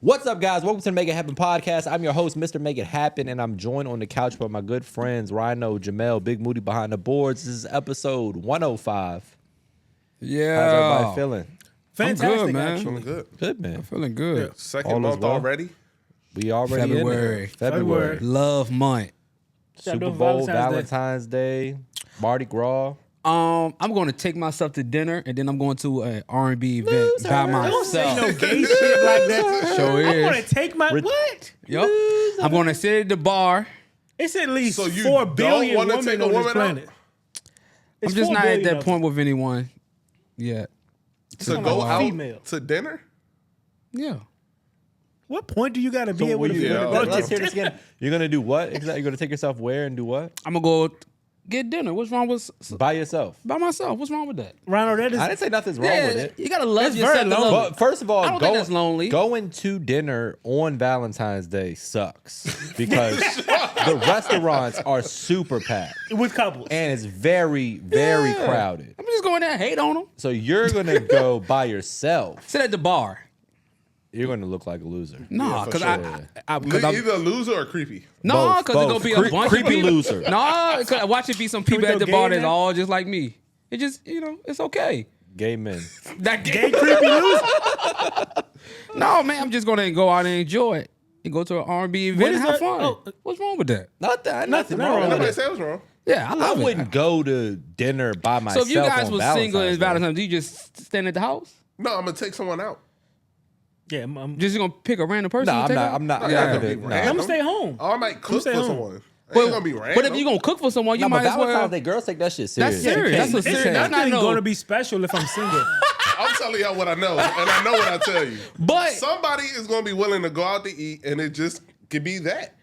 What's up, guys? Welcome to the Make It Happen podcast. I'm your host, Mr. Make It Happen, and I'm joined on the couch by my good friends, Rhino, Jamel, Big Moody behind the boards. This is episode 105. Yeah. How's everybody feeling? Fantastic, I'm good, man. actually. Feeling good. Good, man. I'm feeling good. Yeah. Second All is month well. already. We already February. in there. February. Love month. Super Bowl, Valentine's Day, Mardi Gras. I'm going to take myself to dinner, and then I'm going to an R&B event by Don't say myself. no gay shit like that. Sure I'm is. gonna take my what? Yup. I'm going to sit at the bar. It's at least So you 4 don't billion wanna women take a on woman this planet. I'm just not at that point with anyone yet. To Like go a out female. to dinner? Yeah. What point do you got to be able What to do you- Yeah. go Let's to hear this again. You're going to do what exactly? You're going to take yourself where and do what? I'm going to go get dinner. What's wrong with By yourself. by myself? What's wrong with that? Ronald, that is I didn't say nothing's wrong with it. You got to love It's yourself. very to love lonely. it. But first of all, I don't think that's lonely. Going to dinner on Valentine's Day sucks because the restaurants are super packed with couples. and it's very, very Yeah. crowded. I'm just going there and hate on them. So you're gonna go by yourself. Sit at the bar. You're gonna look like a loser. Nah, for because sure. because I'm Either a loser or creepy. no, Both, because it's both. gonna be a bunch of Creepy people. loser. No, because watch it be some people we at go the bar gay that's now? all just like me. It just it's okay. Gay men. That Gay creepy loser. No, man, I'm just gonna go out and enjoy it and go to an R&B event and is have that? fun. Oh. What's wrong with that? Nothing wrong wrong with with Nobody it. said it was wrong. Yeah, I I love it. wouldn't go to dinner by So myself. if you guys on was single and Day. Valentine's, do you just stand at the house? No, I'm gonna take someone out. Yeah, I'm Just gonna pick a random person? No, to I'm take not. out? I'm not. I'm Yeah, not it'll be gonna. random. Nah. stay home. Oh, I might cook stay for home. someone. It ain't gonna be random. But if you're gonna cook for someone, you No, but might as Valentine's Day well. girls take that shit serious. That's serious. That's a It's serious. That's not nothing no. going to be special if I'm single. I'm telling y'all what I know, and I know what I tell you. But Somebody is gonna be willing to go out to eat, and it just could be that.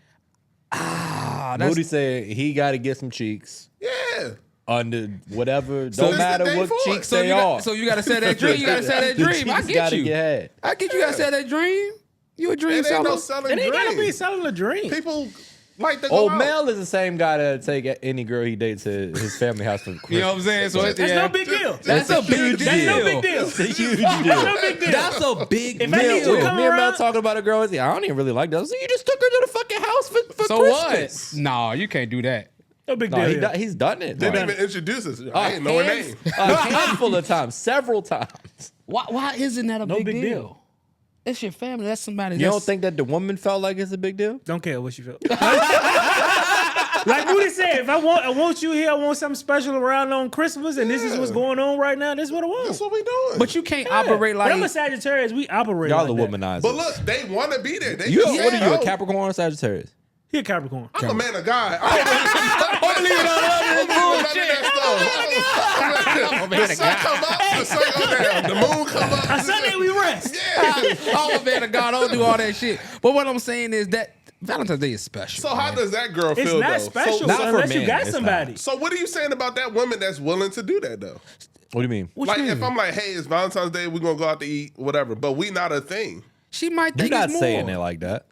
Moody said he got to get some cheeks Yeah. under whatever. this Don't the matter day what for it. cheeks so they you are. got, so you got to set that dream. You got to set that The dream. I cheeks get gotta you. get had. I get you. Got to set that dream. You a dream It ain't no seller? selling It ain't got to be dreams. selling a dream. People like to go Old out. Mel is the same guy that take any girl he dates to his family house for Christmas. You know what I'm saying? So That's no big deal. That's a big deal. That's no big deal. It's a huge That's deal. no big deal. That's a big If I need deal. to come Me and Mel around- talking about a girl. I don't even really like that. So you just took her to the fucking house for So Christmas. what? No, you can't do that. No big No, deal. he here. he's done it. Didn't Like, even introduce us. I ain't know her name. a handful of times, several times. Why isn't that a No big, big deal? deal. It's your family. That's somebody. You don't think that the woman felt like it's a big deal? Don't care what you feel. Like Moody said, if I want you here, I want something special around on Christmas, and this is what's going on right now. This is what I want. That's what we doing. But you can't operate like But I'm a Sagittarius. We operate Y'all like the that. womanizers. But look, they want to be there. They you, just what are say you, a no. Capricorn or Sagittarius? He a Capricorn. I'm a man of God. I don't believe in all that bullshit. The sun come up, the sun go down. The moon come up. On Sunday we rest. oh man of God, I don't do all that shit. But what I'm saying is that Valentine's Day is special. So how does that girl It's feel not though? special So, Not for unless you men, got it's somebody. so what are you saying about that woman that's willing to do that though? What do you mean? What Like you mean? if I'm like, hey, it's Valentine's Day, we're gonna go out to eat, whatever, but we not a thing. she might You're think not it's more. saying it like that.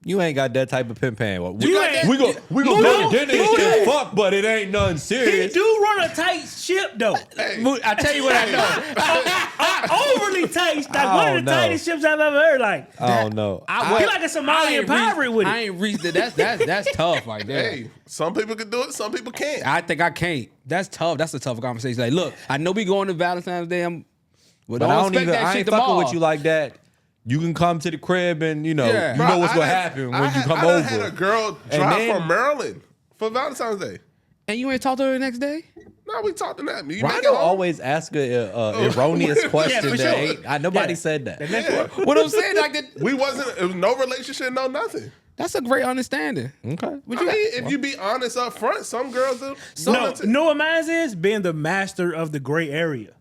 You ain't got that type of pimp hand. You ain't- We go No, to dinner no, and no. fuck, but it ain't nothing He serious. do run a tight ship though. I tell you what I know. Overly tight. Like I one of don't the know. tightest ships I've ever heard. Like I don't know. he like a Somalian pirate with I it. ain't reached it. That's tough right there. Hey, some people can do it, some people can't. I think I can't. That's tough. That's a tough conversation. Like, look, I know we going to Valentine's Day. But But don't I don't expect even. that I shit ain't fucking tomorrow. with you like that. You can come to the crib and you know Yeah. you know what's Bro, gonna I happen when I you come I over. had a girl And drive then- from Maryland for Valentine's Day. And you ain't talk to her the next day? No, we talked to that. You make it Rhino home? always ask a erroneous question. for that sure. ain't, nobody Yeah. said that. Yeah. What I'm saying, like that. We wasn't. It was no relationship, no nothing. That's a great understanding. Okay. I mean, if you be honest up front, some girls do. Know what mine is? Being the master of the gray area.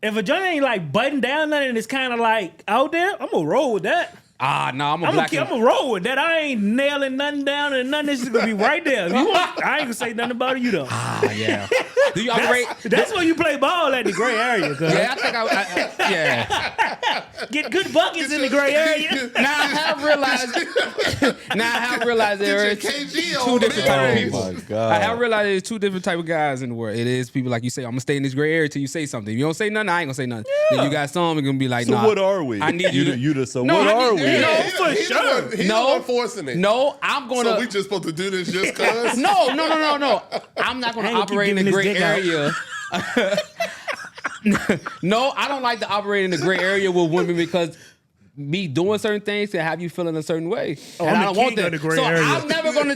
If a joint ain't like buttoned down nothing and it's kind of like out there, I'm gonna roll with that. Ah, no, I'm a I'm black. gonna roll with that. I ain't nailing nothing down and nothing. This is gonna be right there. If you want, I ain't gonna say nothing about it. You don't. Ah, yeah. Do you operate? That's where you play ball at the gray area. Cause Yeah, I think yeah. get good buckets in the gray area. Now I have realized there is Get your KG two over different there. type of Oh people. my God. I have realized there's two different type of guys in the world. It is people like you say, I'm gonna stay in this gray area till you say something. If you don't say nothing, I ain't gonna say nothing. Then you got some gonna be like, So nah. what are we? I need you. You the so No, what I need, are we? Yeah, for He's sure. the one forcing it. No, I'm gonna. So we just supposed to do this just cause? No. I'm not gonna I ain't gonna operate keep in the giving gray this area. No, I don't like to operate in the gray area with women because me doing certain things can have you feeling a certain way. Oh, and I'm I don't the want king that. of the gray so area. I'm never gonna.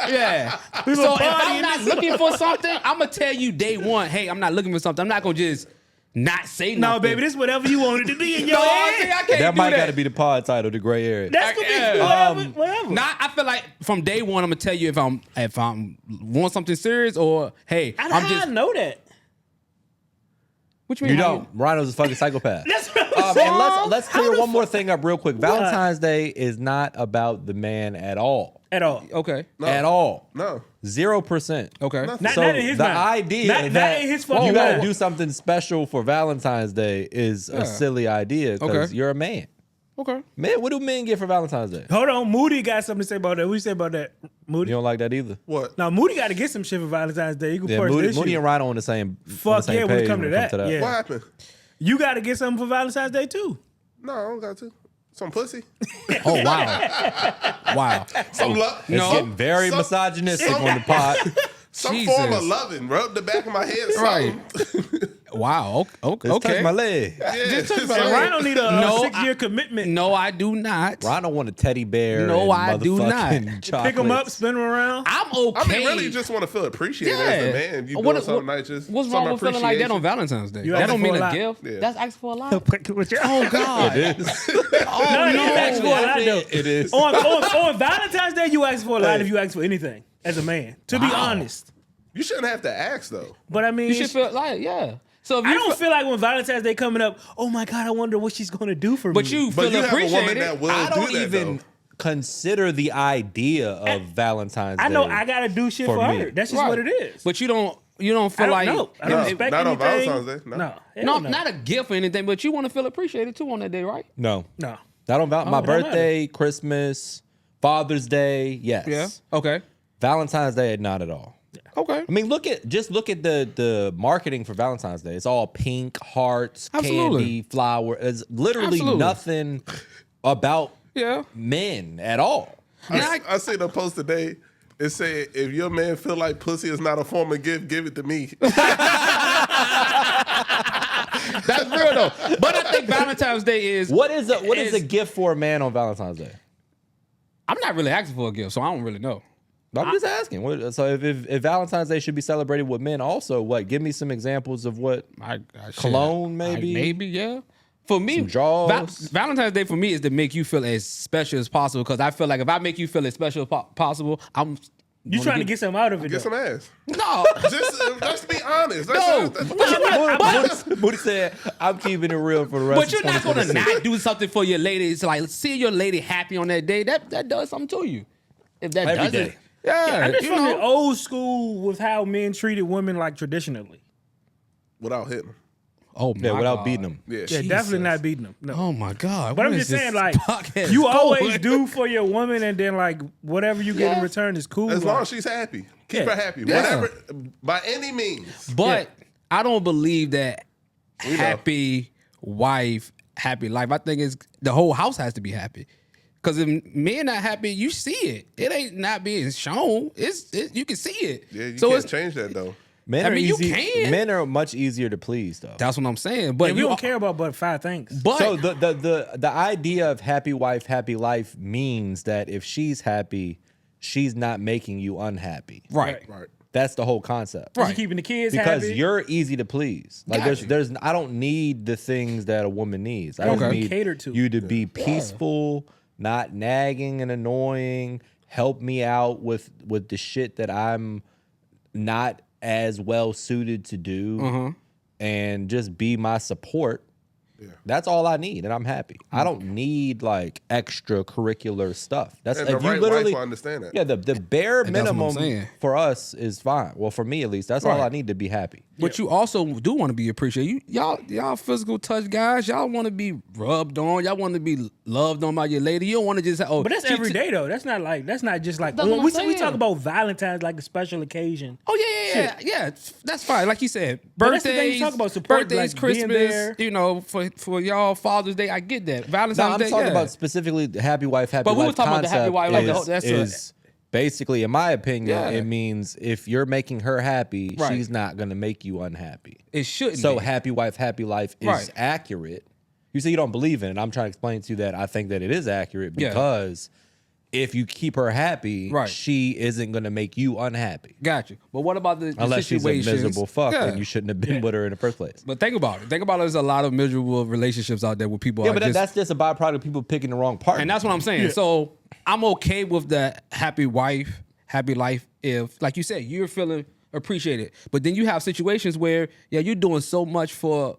Yeah. So if party I'm in not this- looking for something, I'm gonna tell you day one. Hey, I'm not looking for something. I'm not gonna just not say nothing. No, baby, this is whatever you wanted to be in your No, head. I can't That do might that. got to be the pod title, the gray area. That's gonna be Yeah. whatever. Nah, I feel like from day one, I'm gonna tell you if I'm want something serious or hey, I'm I just. know that. What you mean? You how don't. Rhino's a fucking psychopath. That's what I'm saying. And let's clear one more thing up real quick. Valentine's Day is not about the man at all. At all. Okay. At all. No. 0%. Okay. Not So in his the mind. idea Not that in his you fucking got to mind. do something special for Valentine's Day is a silly idea because Okay. you're a man. Okay. Man, what do men get for Valentine's Day? Hold on, Moody got something to say about that. What you say about that, Moody? You don't like that either. What? Now Moody got to get some shit for Valentine's Day. You can Yeah, post Moody, this Moody shit. and Rhino on the same. Fuck on the same yeah, when it page come to that. Yeah. What happened? You got to get something for Valentine's Day too. No, I don't got to. Some pussy. Oh wow. Wow. Some love. It's No. getting very Some- misogynistic some- on the pod. Some Jesus. form of loving. Rub the back of my head. Right. Something. Wow. Okay. Let's touch my leg. Just touch my And leg. Rhino need a No, 6-year commitment. No, I do not. Rhino want a teddy bear. No, and I do not. motherfucking Pick him up, chocolates. spin him around. I'm okay. I mean, really, you just want to feel appreciated yeah. as a man. You doing something nice. Just what's some wrong with feeling like that on appreciation. Valentine's Day? You That asking don't mean for a a lot. gift. Yeah. That's asking for a lot. Oh Oh God. It is. Oh no, you ask for a lot though. It is. On Valentine's Day, you ask for a lot if you ask for anything as a man. To be honest, You shouldn't have to ask though. but I mean, You should feel like So if you I don't feel like when Valentine's Day coming up, oh my God, I wonder what she's gonna do for me. but you But feel you have a woman appreciated. that will I don't do that, even though. consider the idea of Valentine's Day. I know I gotta do shit for me. her. That's just Right. what it is. But you don't I feel don't like know. I don't No, expect not on anything. Valentine's Day, no. No, no, hell no, not a gift or anything, but you want to feel appreciated too on that day, right? No. no. Not on my it don't birthday, Christmas, Father's Day, yes. Okay. Valentine's Day, not at all. Okay. I mean, look at the marketing for Valentine's Day. It's all pink, hearts, Absolutely. candy, flower. It's literally Absolutely. nothing about Yeah. men at all. I seen a post today. It said, "If your man feel like pussy is not a form of gift, give it to me." That's real though. But I think Valentine's Day is. What is a is- gift for a man on Valentine's Day? I'm not really asking for a gift, so I don't really know. I'm just asking. So if Valentine's Day should be celebrated with men, also what? Give me some examples of what cologne, maybe. Maybe, yeah. For me, Some jaws. Valentine's Day for me is to make you feel as special as possible. Because I feel like if I make you feel as special as possible, I'm. You trying to get something out of it? Get some though. ass. No. Just be honest. No. Booty said, "I'm keeping it real for the rest." But you're of not gonna 2026." not do something for your lady. It's like see your lady happy on that day. That does something to you. If that Every doesn't, day. yeah, I'm just you from the know. old school with how men treated women like traditionally. Without hitting. Oh Yeah, my without God. beating them. Yeah. Yeah, Jesus. definitely not beating them. No. Oh my God! But I'm Where just is saying, this like, podcast you going? always do for your woman, and then like whatever you get in Yeah. return is cool. As long like- as she's happy, keep Yeah. her happy. Yeah. Whatever, by any means. But I don't believe that We know. happy wife, happy life. I think it's the whole house has to be happy. Because if men not happy, you see it. It ain't not being shown. You can see it. Yeah, you so can't it's change that though. Men I are mean, you easy. can. Men are much easier to please, though. that's what I'm saying. But we you don't care about but 5 things. But So the idea of happy wife, happy life means that if she's happy, she's not making you unhappy. right. Right. That's the whole concept. You keeping the kids Because happy. you're easy to please. Like Got you. there's I don't need the things that a woman needs. I Okay. just need Catered to. you to be peaceful, not nagging and annoying, help me out with the shit that I'm not as well suited to do, and just be my support. Yeah. That's all I need, and I'm happy. I don't need like extracurricular stuff. That's And the if you right literally wife will understand that. Yeah, the bare And that's what I'm minimum saying. for us is fine. Well, for me at least, that's all Right. I need to be happy. But you also do want to be appreciated. Y'all physical touch guys. Y'all want to be rubbed on. Y'all want to be loved on by your lady. You don't want to just But that's every day though. That's not just like That's what I'm we saying. talk about Valentine's like a special occasion. Oh yeah. That's fine. Like you said, But that's the thing you birthdays, talk about, support, birthdays, like, being Christmas. there. You know, for for y'all Father's Day. I get that. No, Valentine's I'm Day. talking yeah. about specifically the happy wife, happy But we life was talking about the happy concept wife, like, that's is basically, in my opinion, Yeah. it means if you're making her happy, Right. she's not going to make you unhappy. It shouldn't. So be. happy wife, happy life is Right. accurate. You say you don't believe in it. I'm trying to explain to you that I think that it is accurate Yeah. because if you keep her happy, Right. she isn't going to make you unhappy. Got you. But what about the Unless she's a situations? miserable fuck, Yeah. then you shouldn't have been with her in the first place. But think about it. Think about it. There's a lot of miserable relationships out there where people Yeah, are but just, that's just a byproduct of people picking the wrong partner. and that's what I'm saying. So I'm okay with the happy wife, happy life if, like you said, you're feeling appreciated. But then you have situations where, yeah, you're doing so much for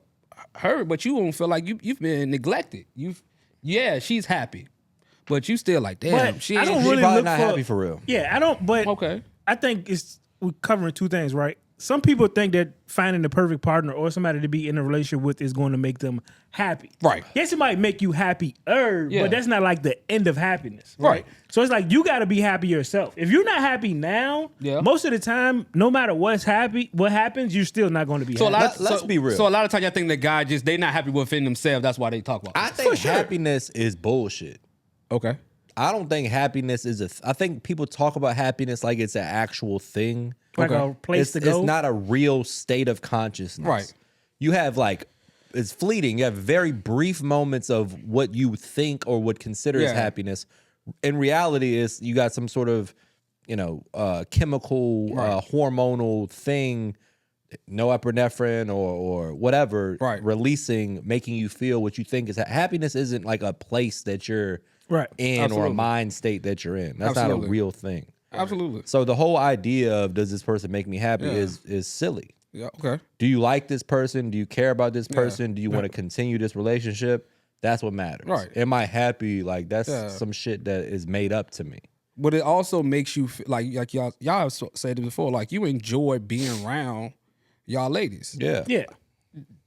her, but you don't feel like you've been neglected. She's happy. But you still like, damn, But she I ain't. don't She really probably look not for, happy for real. Yeah, I don't. But Okay. I think we're covering two things, right? Some people think that finding the perfect partner or somebody to be in a relationship with is going to make them happy. Right. Yes, it might make you happier, Yeah. but that's not like the end of happiness. Right. So it's like you got to be happy yourself. If you're not happy now, Yeah. most of the time, no matter what happens, you're still not going to be So a happy. lot, Let's be real. So a lot of times I think the guy they not happy within themselves. That's why they talk about I it. think happiness is bullshit. Okay. I don't think happiness is I think people talk about happiness like it's an actual thing. Like Okay. a place to go. It's not a real state of consciousness. Right. You have it's fleeting. You have very brief moments of what you think or would consider as Yeah. happiness. In reality, is you got some sort of, chemical, hormonal thing, no epinephrine or whatever, Right. releasing, making you feel what you think is happiness. Isn't like a place that you're Right. in or Absolutely. a mind state that you're in. That's not Absolutely. a real thing. Absolutely. So the whole idea of does this person make me happy Yeah. is silly. Yeah. Okay. Do you like this person? Do you care about this person? Do you want to continue this relationship? That's what matters. Right. Am I happy? Like that's Yeah. some shit that is made up to me. But it also makes you like y'all have said it before. Like you enjoy being around y'all ladies. Yeah. Yeah.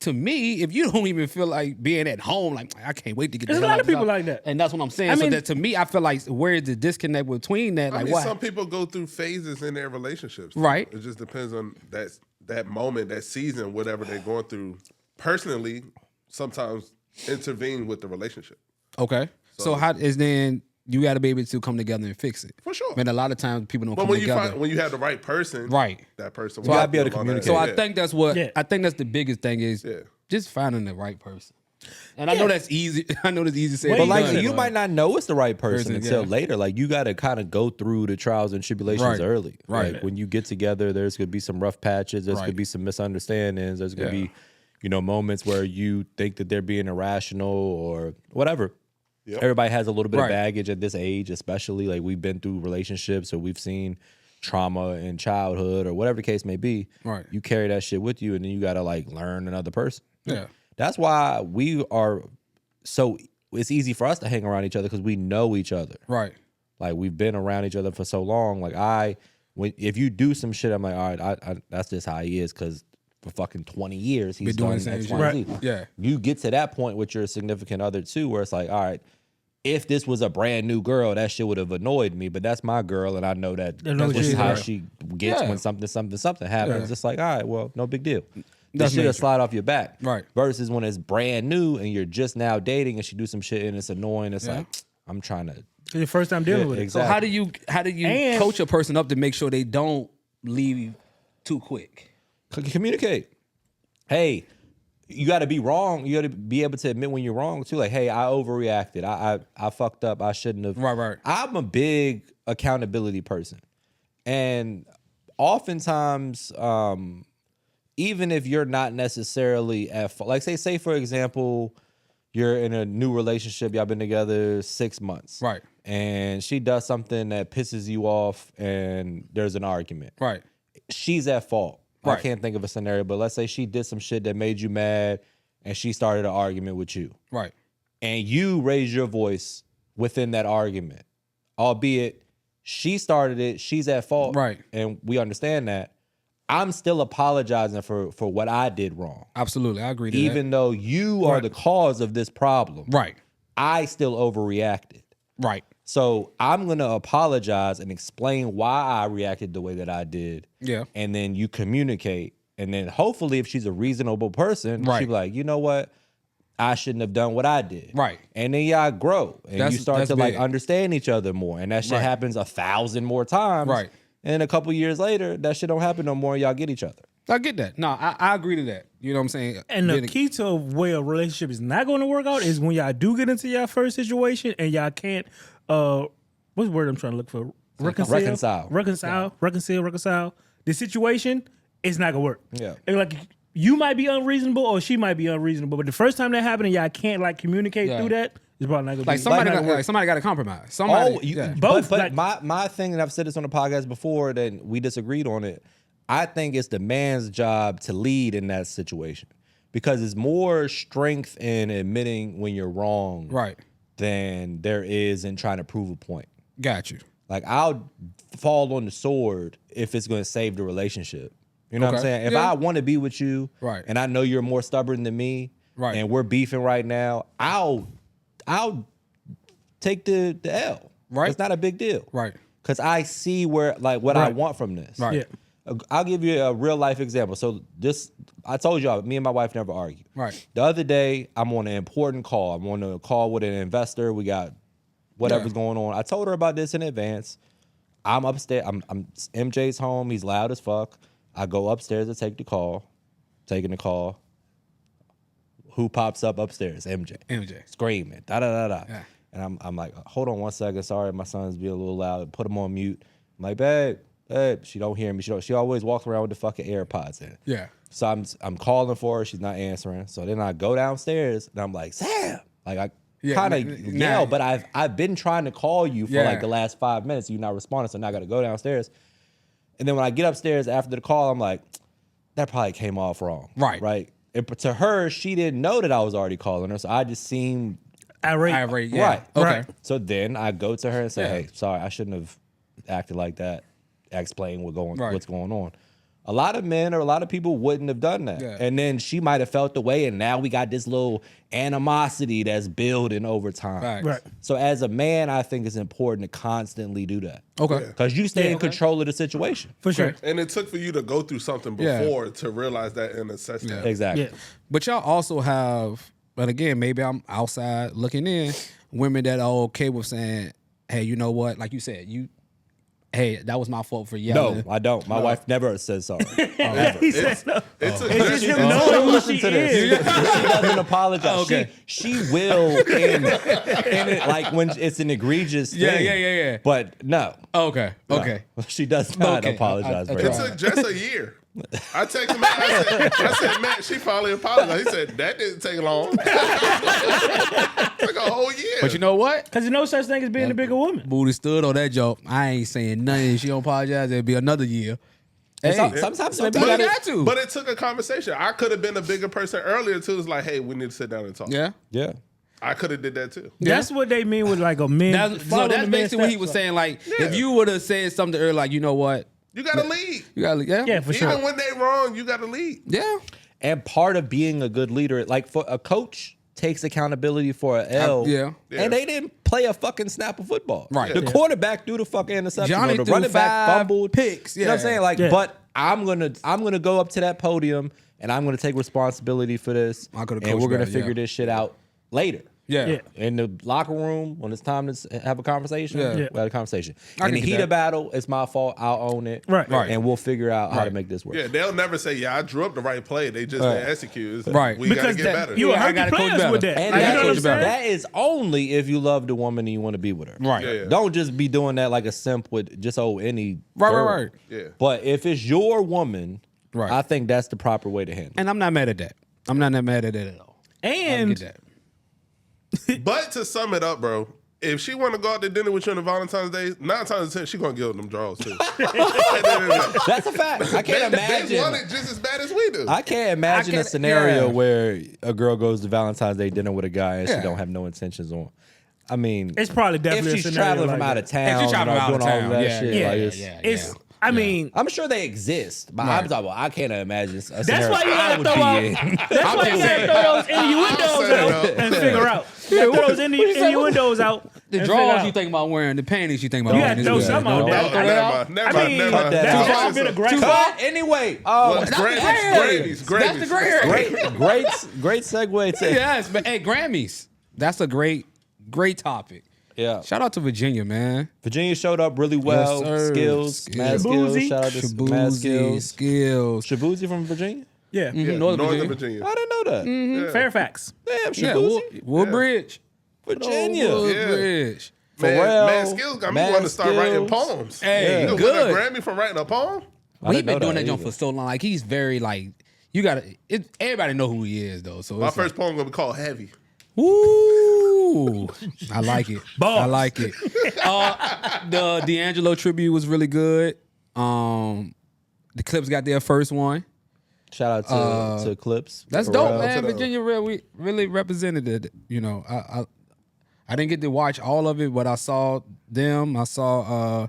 To me, if you don't even feel like being at home, like I can't wait to get. There's the a hell lot out of people y'all. like that. And that's what I'm saying. I So mean- that to me, I feel like where is the disconnect between that? I Like mean, what? some people go through phases in their relationships. Right. It just depends on that moment, that season, whatever they're going through. Personally, sometimes intervene with the relationship. Okay. So how is then you got to be able to come together and fix it For sure. I mean, a lot of times people don't But come when together. when you have the right person, Right. that person, You will gotta help be able you to along communicate. So that. I Yeah. think that's what Yeah. I think that's the biggest thing is Yeah. just finding the right person. And I know that's easy. I know that's easy to say. But But than like done, you might not know it's the right person Person, until yeah. later. Like you got to kind of go through the trials and tribulations Right. early. Right. Like when you get together, there's gonna be some rough patches. There's Right. gonna be some misunderstandings. There's gonna Yeah. be, moments where you think that they're being irrational or whatever. Yep. Everybody has a little bit Right. of baggage at this age, especially like we've been through relationships or we've seen trauma in childhood or whatever the case may be. Right. You carry that shit with you, and then you got to like learn another person. Yeah. That's why we are so. It's easy for us to hang around each other because we know each other. Right. Like we've been around each other for so long. Like if you do some shit, I'm like, all right, I that's just how he is because for fucking 20 years he's doing done the same X, shit. Y, and Z. Right. Yeah. You get to that point with your significant other too, where it's like, all right, if this was a brand new girl, that shit would have annoyed me. But that's my girl, and I know that I know this what is she how is. she gets Yeah. when something happens. Yeah. It's like, all right, well, no big deal. This That's shit will major. slide off your back. Right. Versus when it's brand new and you're just now dating and she do some shit and it's annoying. It's Yeah. like, I'm trying to. It's your first time dealing with it. So how do you And- coach a person up to make sure they don't leave too quick? Communicate. Hey, you got to be wrong. You got to be able to admit when you're wrong too. Like, hey, I overreacted. I fucked up. I shouldn't have. Right. I'm a big accountability person, and oftentimes, even if you're not necessarily at fault, like say for example, you're in a new relationship. Y'all been together 6 months, Right. And she does something that pisses you off, and there's an argument. Right. She's at fault. I Right. can't think of a scenario, but let's say she did some shit that made you mad and she started an argument with you. Right. And you raised your voice within that argument. Albeit she started it, she's at fault. Right. And we understand that. I'm still apologizing for what I did wrong. Absolutely. I agree to Even though you are Right. the cause of this problem. that. Right. I still overreacted. Right. So I'm gonna apologize and explain why I reacted the way that I did. Yeah. And then you communicate. And then hopefully if she's a reasonable person, Right. she'll be like, you know what? I shouldn't have done what I did. Right. And then y'all grow and you start that's to like big. understand each other more. And that shit Right. happens 1,000 more times. Right. And a couple years later, that shit don't happen no more. And y'all get each other. I get that. No, I agree to that. You know what I'm saying? And the key to where a relationship is not going to work out is when y'all do get into your first situation and y'all can't, what's the word I'm trying to look for? Reconcile. The situation is not going to work. Yeah. And like, you might be unreasonable or she might be unreasonable, but the first time that happened and y'all can't like communicate through that, it's probably not going to like be somebody got to compromise. Somebody, Both. like- But my thing, and I've said this on the podcast before, that we disagreed on it. I think it's the man's job to lead in that situation because it's more strength in admitting when you're wrong, Right. than there is in trying to prove a point. Got you. Like I'll fall on the sword if it's going to save the relationship. You know what I'm Okay. saying? If Yeah. I want to be with you, Right. and I know you're more stubborn than me, Right. and we're beefing right now, I'll take the L. Right. It's not a big deal. Right. Because I see where like what I Right. want from this. Right. Yeah. I'll give you a real life example. So I told y'all, me and my wife never argue. Right. The other day, I'm on an important call. I'm on a call with an investor. We got whatever's going on. I told her about this in advance. I'm upstairs. I'm MJ's home. He's loud as fuck. I go upstairs to take the call. Taking the call. Who pops up upstairs? MJ. Screaming. Da da da da. Yeah. And I'm like, hold on one second. Sorry, my son's being a little loud. Put him on mute. I'm like, babe. She don't hear me. She always walks around with the fucking AirPods in. Yeah. So I'm calling for her. She's not answering. So then I go downstairs and I'm like, Sam. Like I kind of yell, but I've been trying to call you for like the last 5 minutes. You're not responding. So now I got to go downstairs. And then when I get upstairs after the call, I'm like, that probably came off wrong. Right. Right. And to her, she didn't know that I was already calling her. So I just seemed irate. Yeah. Right. Okay. Right. So then I go to her and say, Yeah. hey, sorry, I shouldn't have acted like that. Explain what's Right. going on. A lot of men or a lot of people wouldn't have done that. Yeah. And then she might have felt the way, and now we got this little animosity that's building over time. Facts. Right. So as a man, I think it's important to constantly do that. Okay. Because you stay in control of the situation. For sure. And it took for you to go through something Yeah. before to realize that and assess that. Exactly. Yeah. But y'all also have, but again, maybe I'm outside looking in, women that are okay with saying, hey, you know what? Like you said, hey, that was my fault for yelling. No, I don't. My wife never says sorry. He said no. It's It's just him She knowing who listen she to this. is. She doesn't apologize. Okay. She will in it, like when it's an egregious thing. Yeah. But no. Okay. Okay. No. She does not Okay. apologize I for It that. took just a year. I texted Matt. I said, Matt, she finally apologized. He said, that didn't take long. Took a whole year. But you know what? Because there's no such thing as being a bigger woman. Booty stood on that joke. I ain't saying nothing. She don't apologize. It'll be another year. And Hey, sometimes maybe you you got gotta, to. But it took a conversation. I could have been a bigger person earlier too. It's like, hey, we need to sit down and talk. Yeah. yeah. I could have did that too. That's what they mean with like a man. That's, so following that's the man's basically what he steps. was saying. Like, Yeah. if you would have said something earlier, like, you know what? You got to lead. You got to, Yeah, for Even sure. when they wrong, you got to lead. Yeah. And part of being a good leader, like for a coach takes accountability for an L. Yeah. And they didn't play a fucking snap of football. Right. The Yeah. quarterback threw the fucking interception. Johnny or the threw running back 5 fumbled. picks. You know what I'm Yeah. saying? Like, Yeah. but I'm gonna go up to that podium and I'm gonna take responsibility for this. I could've and coached we're gonna better, figure yeah. this shit out later. Yeah. Yeah. In the locker room, when it's time to have a conversation, Yeah. we have a conversation. I In the can get heat that. of battle, it's my fault. I'll own it. Right. Right. And we'll figure out how to Right. make this work. Yeah, they'll never say, yeah, I drew up the right play. They just didn't execute. It's like, Right. We got to Because get that, better. you will Yeah, I hurt gotta the coach players with better. that. And Like, you know what I'm coach saying? better. that is only if you love the woman and you want to be with her. Right. Yeah. Don't just be doing that like a simp with just any Right, girl. right. Yeah. But if it's your woman, Right. I think that's the proper way to handle it. And I'm not mad at that. I'm not mad at that at all. I And get that. But to sum it up, bro, if she want to go out to dinner with you on the Valentine's Day, 9 times out of 10, she going to give them draws too. That's a fact. I can't They want imagine. it just as bad as we do. I can't imagine a can't- scenario yeah. where a girl goes to Valentine's Day dinner with a guy and Yeah. she don't have no intentions on. I mean, it's probably definitely if a she's scenario traveling like from out of that. town, If she's traveling and out doing of all town, that yeah, shit, yeah, like yeah, it's, yeah. It's I mean, I'm sure they exist, but I'm talking about I can't imagine a that's scenario why you I gotta would throw be out. in. That's why you gotta throw those innuendos set it out up. and figure out. You gotta throw those innuendos out. The and drawers figure you out. think about wearing, the panties you think about You wearing. gotta throw is good. something out there. Throw that out. Never I mean, mind. Cut that that's out. a bit of gray. Cut anyway. Well, That's Grammys. That's the gray area. Great segue to Yes, but hey, Grammys. That's a great topic. yeah. Shout out to Virginia, man. Virginia showed up really well. Yes, sir. Skills, mad skills. Shabuzi. Shout out to mad Shabuzi, skills. skills. Shabuzi from Virginia? Yeah. Yeah, Northern Virginia. I didn't know that. Yeah. Fairfax. Damn, Yeah, Shabuzi. Woodbridge. Virginia. Woodbridge. Pharrell, Man, skills got me mad wanting to start writing skills. poems. Hey, You know, good. win a Grammy for writing a poem? I We've didn't been know doing that that joint either. for so long. Like he's very like you gotta. Everybody know who he is though. So My it's first poem gonna be called Heavy. like, ooh, I like it. Bars. I like it. The D'Angelo tribute was really good. The Clips got their first one. Shout out to Clips. That's Pharrell. dope, man. to them. Virginia really represented it. You know, I didn't get to watch all of it, but I saw them. I saw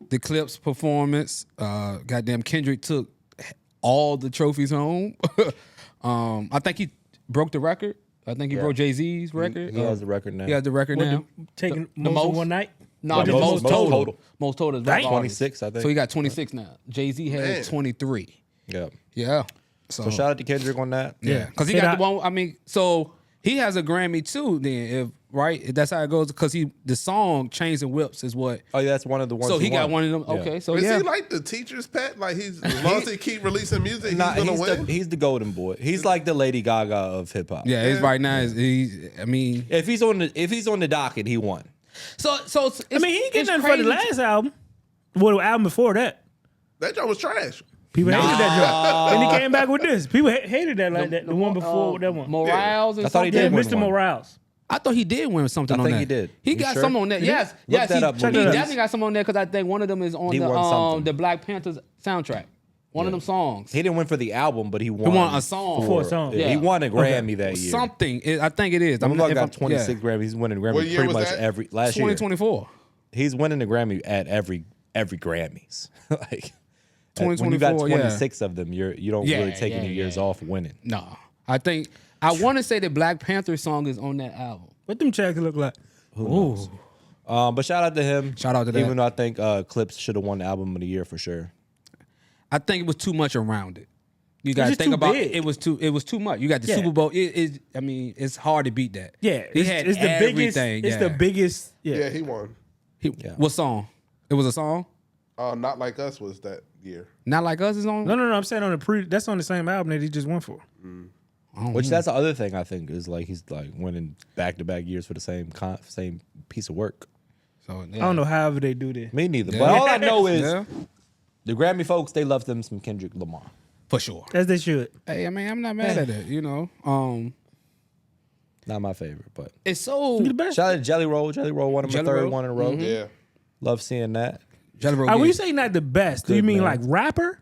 the Clips performance. Goddamn, Kendrick took all the trophies home. I think he broke the record. I think he broke Jay-Z's record. He has the record now. He has the record now. Taking The most in most? one night. No, Yeah, the most total. Most total is Dang. rap artists. 26, I think. So he got 26 now. Jay-Z had Man. 23. Yeah. Yeah. So shout out to Kendrick on that. Yeah, because he Hit got out- the one. I mean, so he has a Grammy too. Then, if right, that's how it goes. Because the song "Chains and Whips" is what. Oh, yeah, that's one of the ones. So he got won. one of them. Yeah. Okay, so Is yeah. he like the teacher's pet? Like he's as long as he keep releasing music, Nah, he's gonna win. he's the golden boy. He's like the Lady Gaga of hip hop. Yeah, he's right now. He's. I mean, If he's on the docket, he won. so it's, I mean, he ain't getting it's nothing for the crazy. last album. Well, the album before that. That joint was trash. People hated that joint. And he came back with this. People hated that like that. The one before that one. Morales. And I thought he something? did Yeah, win Mr. one. Morales. I thought he did win something I on think that. he did. He You get sure? some on that. Yes, yes. that He, up, he Check it out. definitely got some on there because I think one of them is on He won something. the Black Panthers soundtrack. One of them songs. He didn't win for the album, but he won. He won a song. For a song. Yeah, Yeah. he won a Grammy that year. Something. I think it is. I'm if got 26 yeah. Grammys. He's winning a Grammy What year pretty was much that? last year. 2024. He's winning the Grammy at every Grammys. Like when you 2024, got yeah. 26 of them, you don't Yeah, really take yeah, any years yeah. off winning. No, I want to say the Black Panther song is on that album. What them checks look like? But shout out to him. Shout out to that. Even though I think Clips should have won the album of the year for sure. I think it was too much around it. You got to just think too about big. it. It was too much. You got the Yeah. Super Bowl. I mean, it's hard to beat that. Yeah, he it's, had it's the biggest. everything. It's the biggest. Yeah. Yeah, he won. What song? It was a song. Not Like Us was that year. Not Like Us is on. No. I'm saying on the that's on the same album that he just went for. Which that's the other thing I think is like he's like winning back-to-back years for the same piece of work. So I don't know however they do this. Me neither. Yeah. But all I know is Yeah, the Grammy folks, they love them some Kendrick Lamar. for sure. As they should. Hey, I mean, I'm not mad at it. You know, Not my favorite, but it's so. The best. shout out to Jelly Roll. Jelly Roll won him a Jelly third Roll? one in a row. Yeah. Love seeing that. Jelly Roll When you game. say not the best, do you Good, mean man. like rapper?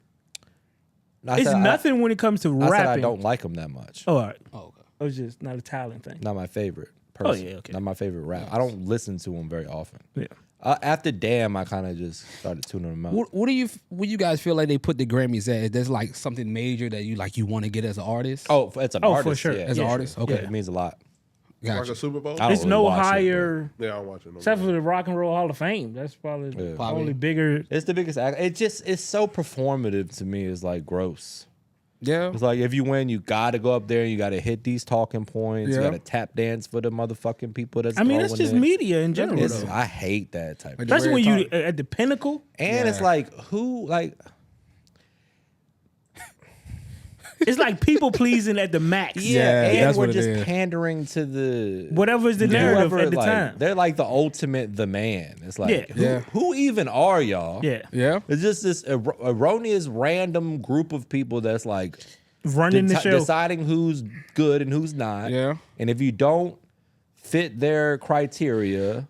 I It's said nothing when it comes to I said rapping. I don't like him that much. Oh, all right. Oh, okay. It was just not a talent thing. Not my favorite person. yeah, okay. Not my favorite rap. I don't listen to him very often. Yeah. After Damn, I kind of just started tuning him out. What do you guys feel like they put the Grammys at? There's like something major that you want to get as an artist. Oh, it's an Oh, for artist. sure. Yeah, As an artist? Okay. It means a lot. Gotcha. Like a Super Bowl? I don't It's really no watch it, higher, Yeah, I don't watch it. No except more. for the Rock and Roll Hall of Fame. That's probably the Probably. only bigger. It's the biggest act. It's so performative to me. It's like gross. Yeah. It's like if you win, you gotta go up there and you gotta hit these talking points. Yeah. You gotta tap dance for the motherfucking people that's I mean, it's throwing just it. media in general. It's- Though. I hate that type of Especially when weird you talk. at the pinnacle. And it's Yeah. like who like It's like people pleasing at the max. Yeah, and that's we're what it just is. pandering to the Whatever is the narrative whoever, at the like, time. They're like the ultimate the man. It's like Yeah. Yeah. who even are y'all? Yeah. Yeah. It's just this erroneous random group of people that's like Running the show. deciding who's good and who's not. Yeah. And if you don't fit their criteria,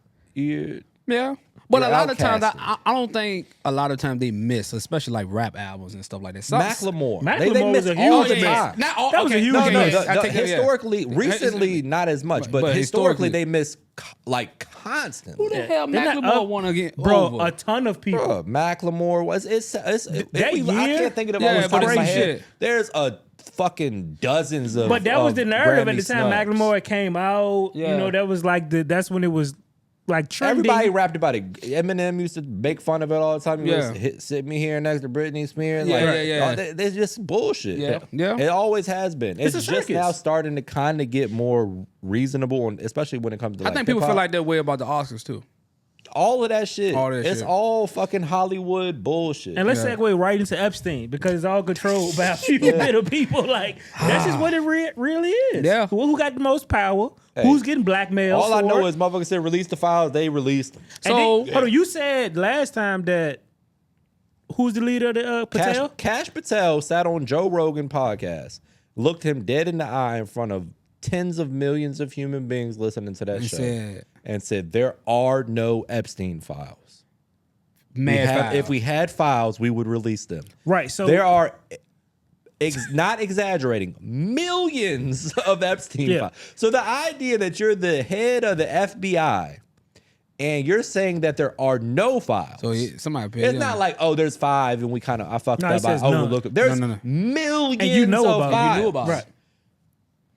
Yeah. But You're a lot of times, outcasted. I don't think a lot of times they miss, especially like rap albums and stuff like that. Some, Macklemore. Macklemore they was miss a all huge the miss. time. Not all, That was a huge No, miss. I take it, historically, recently, not as much, but historically, they miss like constantly. Who the hell They're not Macklemore up- want to get Bro, over? a ton of people. Bruh, Macklemore was That I year? can't think of them Yeah, all the but top of my it's head. shit. There's a fucking dozens of. But that was the narrative at Grammy the time snubs. Macklemore came out. Yeah. You know, that was like that's when it was like trending. Everybody rapped about it. Eminem used to make fun of it all the time. He Yeah. was sit me here next to Britney Spears. Yeah, like, yeah. They're just bullshit. Yeah. Yeah. It always has been. It's a just circus. now starting to kind of get more reasonable, and especially when it comes to. I Like, think people feel hip-hop. like that way about the Oscars too. all of that shit. All that it's shit. all fucking Hollywood bullshit. And let's segue right into Epstein because it's all controlled by a few little people. Like that's just what it really is. Yeah. Who got the most power? Who's getting blackmailed? all I know for it? is motherfuckers said release the files. They released them. And So- then, hold on, you said last time that who's the leader of the Patel? Cash Patel sat on Joe Rogan podcast, looked him dead in the eye in front of tens of millions of human beings listening to that show, and said there are no Epstein files. If we had files, we would release them. Right. So There are, not exaggerating, millions of Epstein Yeah. files. So the idea that you're the head of the FBI and you're saying that there are no files. So somebody paid It's him. not like, oh, there's 5 and I fucked No, it up. I says none. overlooked it. There's No. millions and you know of about files. it. You knew about it. Right.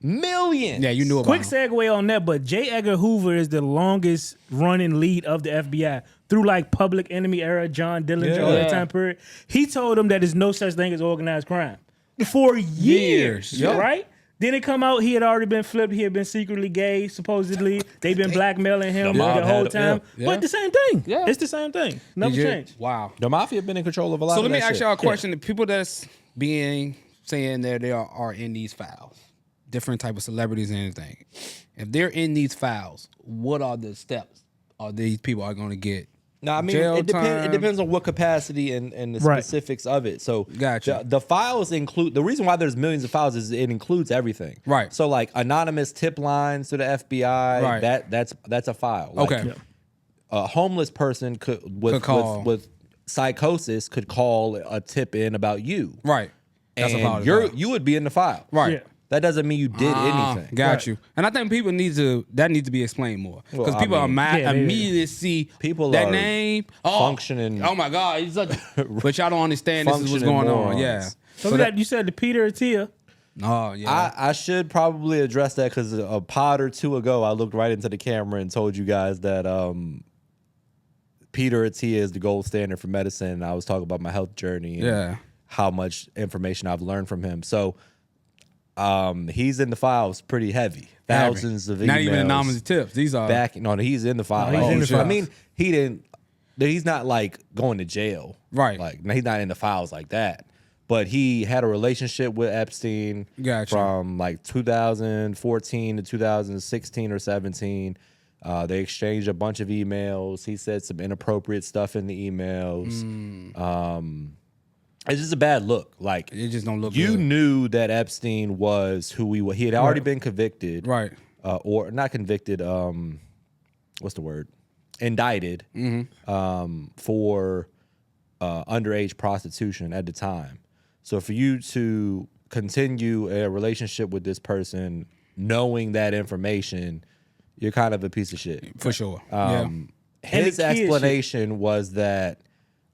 Millions. Yeah, you knew about Quick him. segue on that, but J. Edgar Hoover is the longest running lead of the FBI through like Public Enemy era, John Dillinger, all that Yeah. time period. He told them that there's no such thing as organized crime for years, Yep. right? Then it come out he had already been flipped. He had been secretly gay, supposedly. They've been blackmailing him The mob the whole had- time. yeah. But the same thing. Yeah. It's the same thing. Never Did you- changed. Wow. The mafia been in control of a lot So of let me that ask shit. y'all a question. The people that's being saying that they are in these files, different type of celebrities and anything. If they're in these files, what are the steps are these people are going to get? No, I mean Jail it time. depends on what capacity and the Right. specifics of it. So Gotcha. the files include the reason why there's millions of files is it includes everything. Right. So like anonymous tip lines to the FBI. Right. That's a file. Like, Okay. a homeless person could call. with psychosis could call a tip in about you. Right. That's a And file. you would be in the file. Right. Yeah. That doesn't mean you did anything. Got Right. you. And I think people needs to be explained more because Well, I people mean, immediately see People that are name functioning- Oh my God, he's such but y'all don't understand this is what's functioning going on. morons. Yeah. So, you said the Peter Attia. Oh yeah. I should probably address that because a pod or two ago, I looked right into the camera and told you guys that Peter Attia is the gold standard for medicine. And I was talking about my health journey and Yeah. how much information I've learned from him. So he's in the files pretty heavy. Thousands of emails. Not even anonymous tips. These are He's in the files. he's in the shit. I files. mean, he's not like going to jail. Right. Like he's not in the files like that. But he had a relationship with Epstein Gotcha. from like 2014 to 2016 or 17. They exchanged a bunch of emails. He said some inappropriate stuff in the emails. It's just a bad look. Like it just don't look you good. knew that Epstein was who he was. He had already been convicted, Right. or not convicted. What's the word? Indicted for underage prostitution at the time. So for you to continue a relationship with this person, knowing that information, you're kind of a piece of shit. For sure. His the kid explanation was that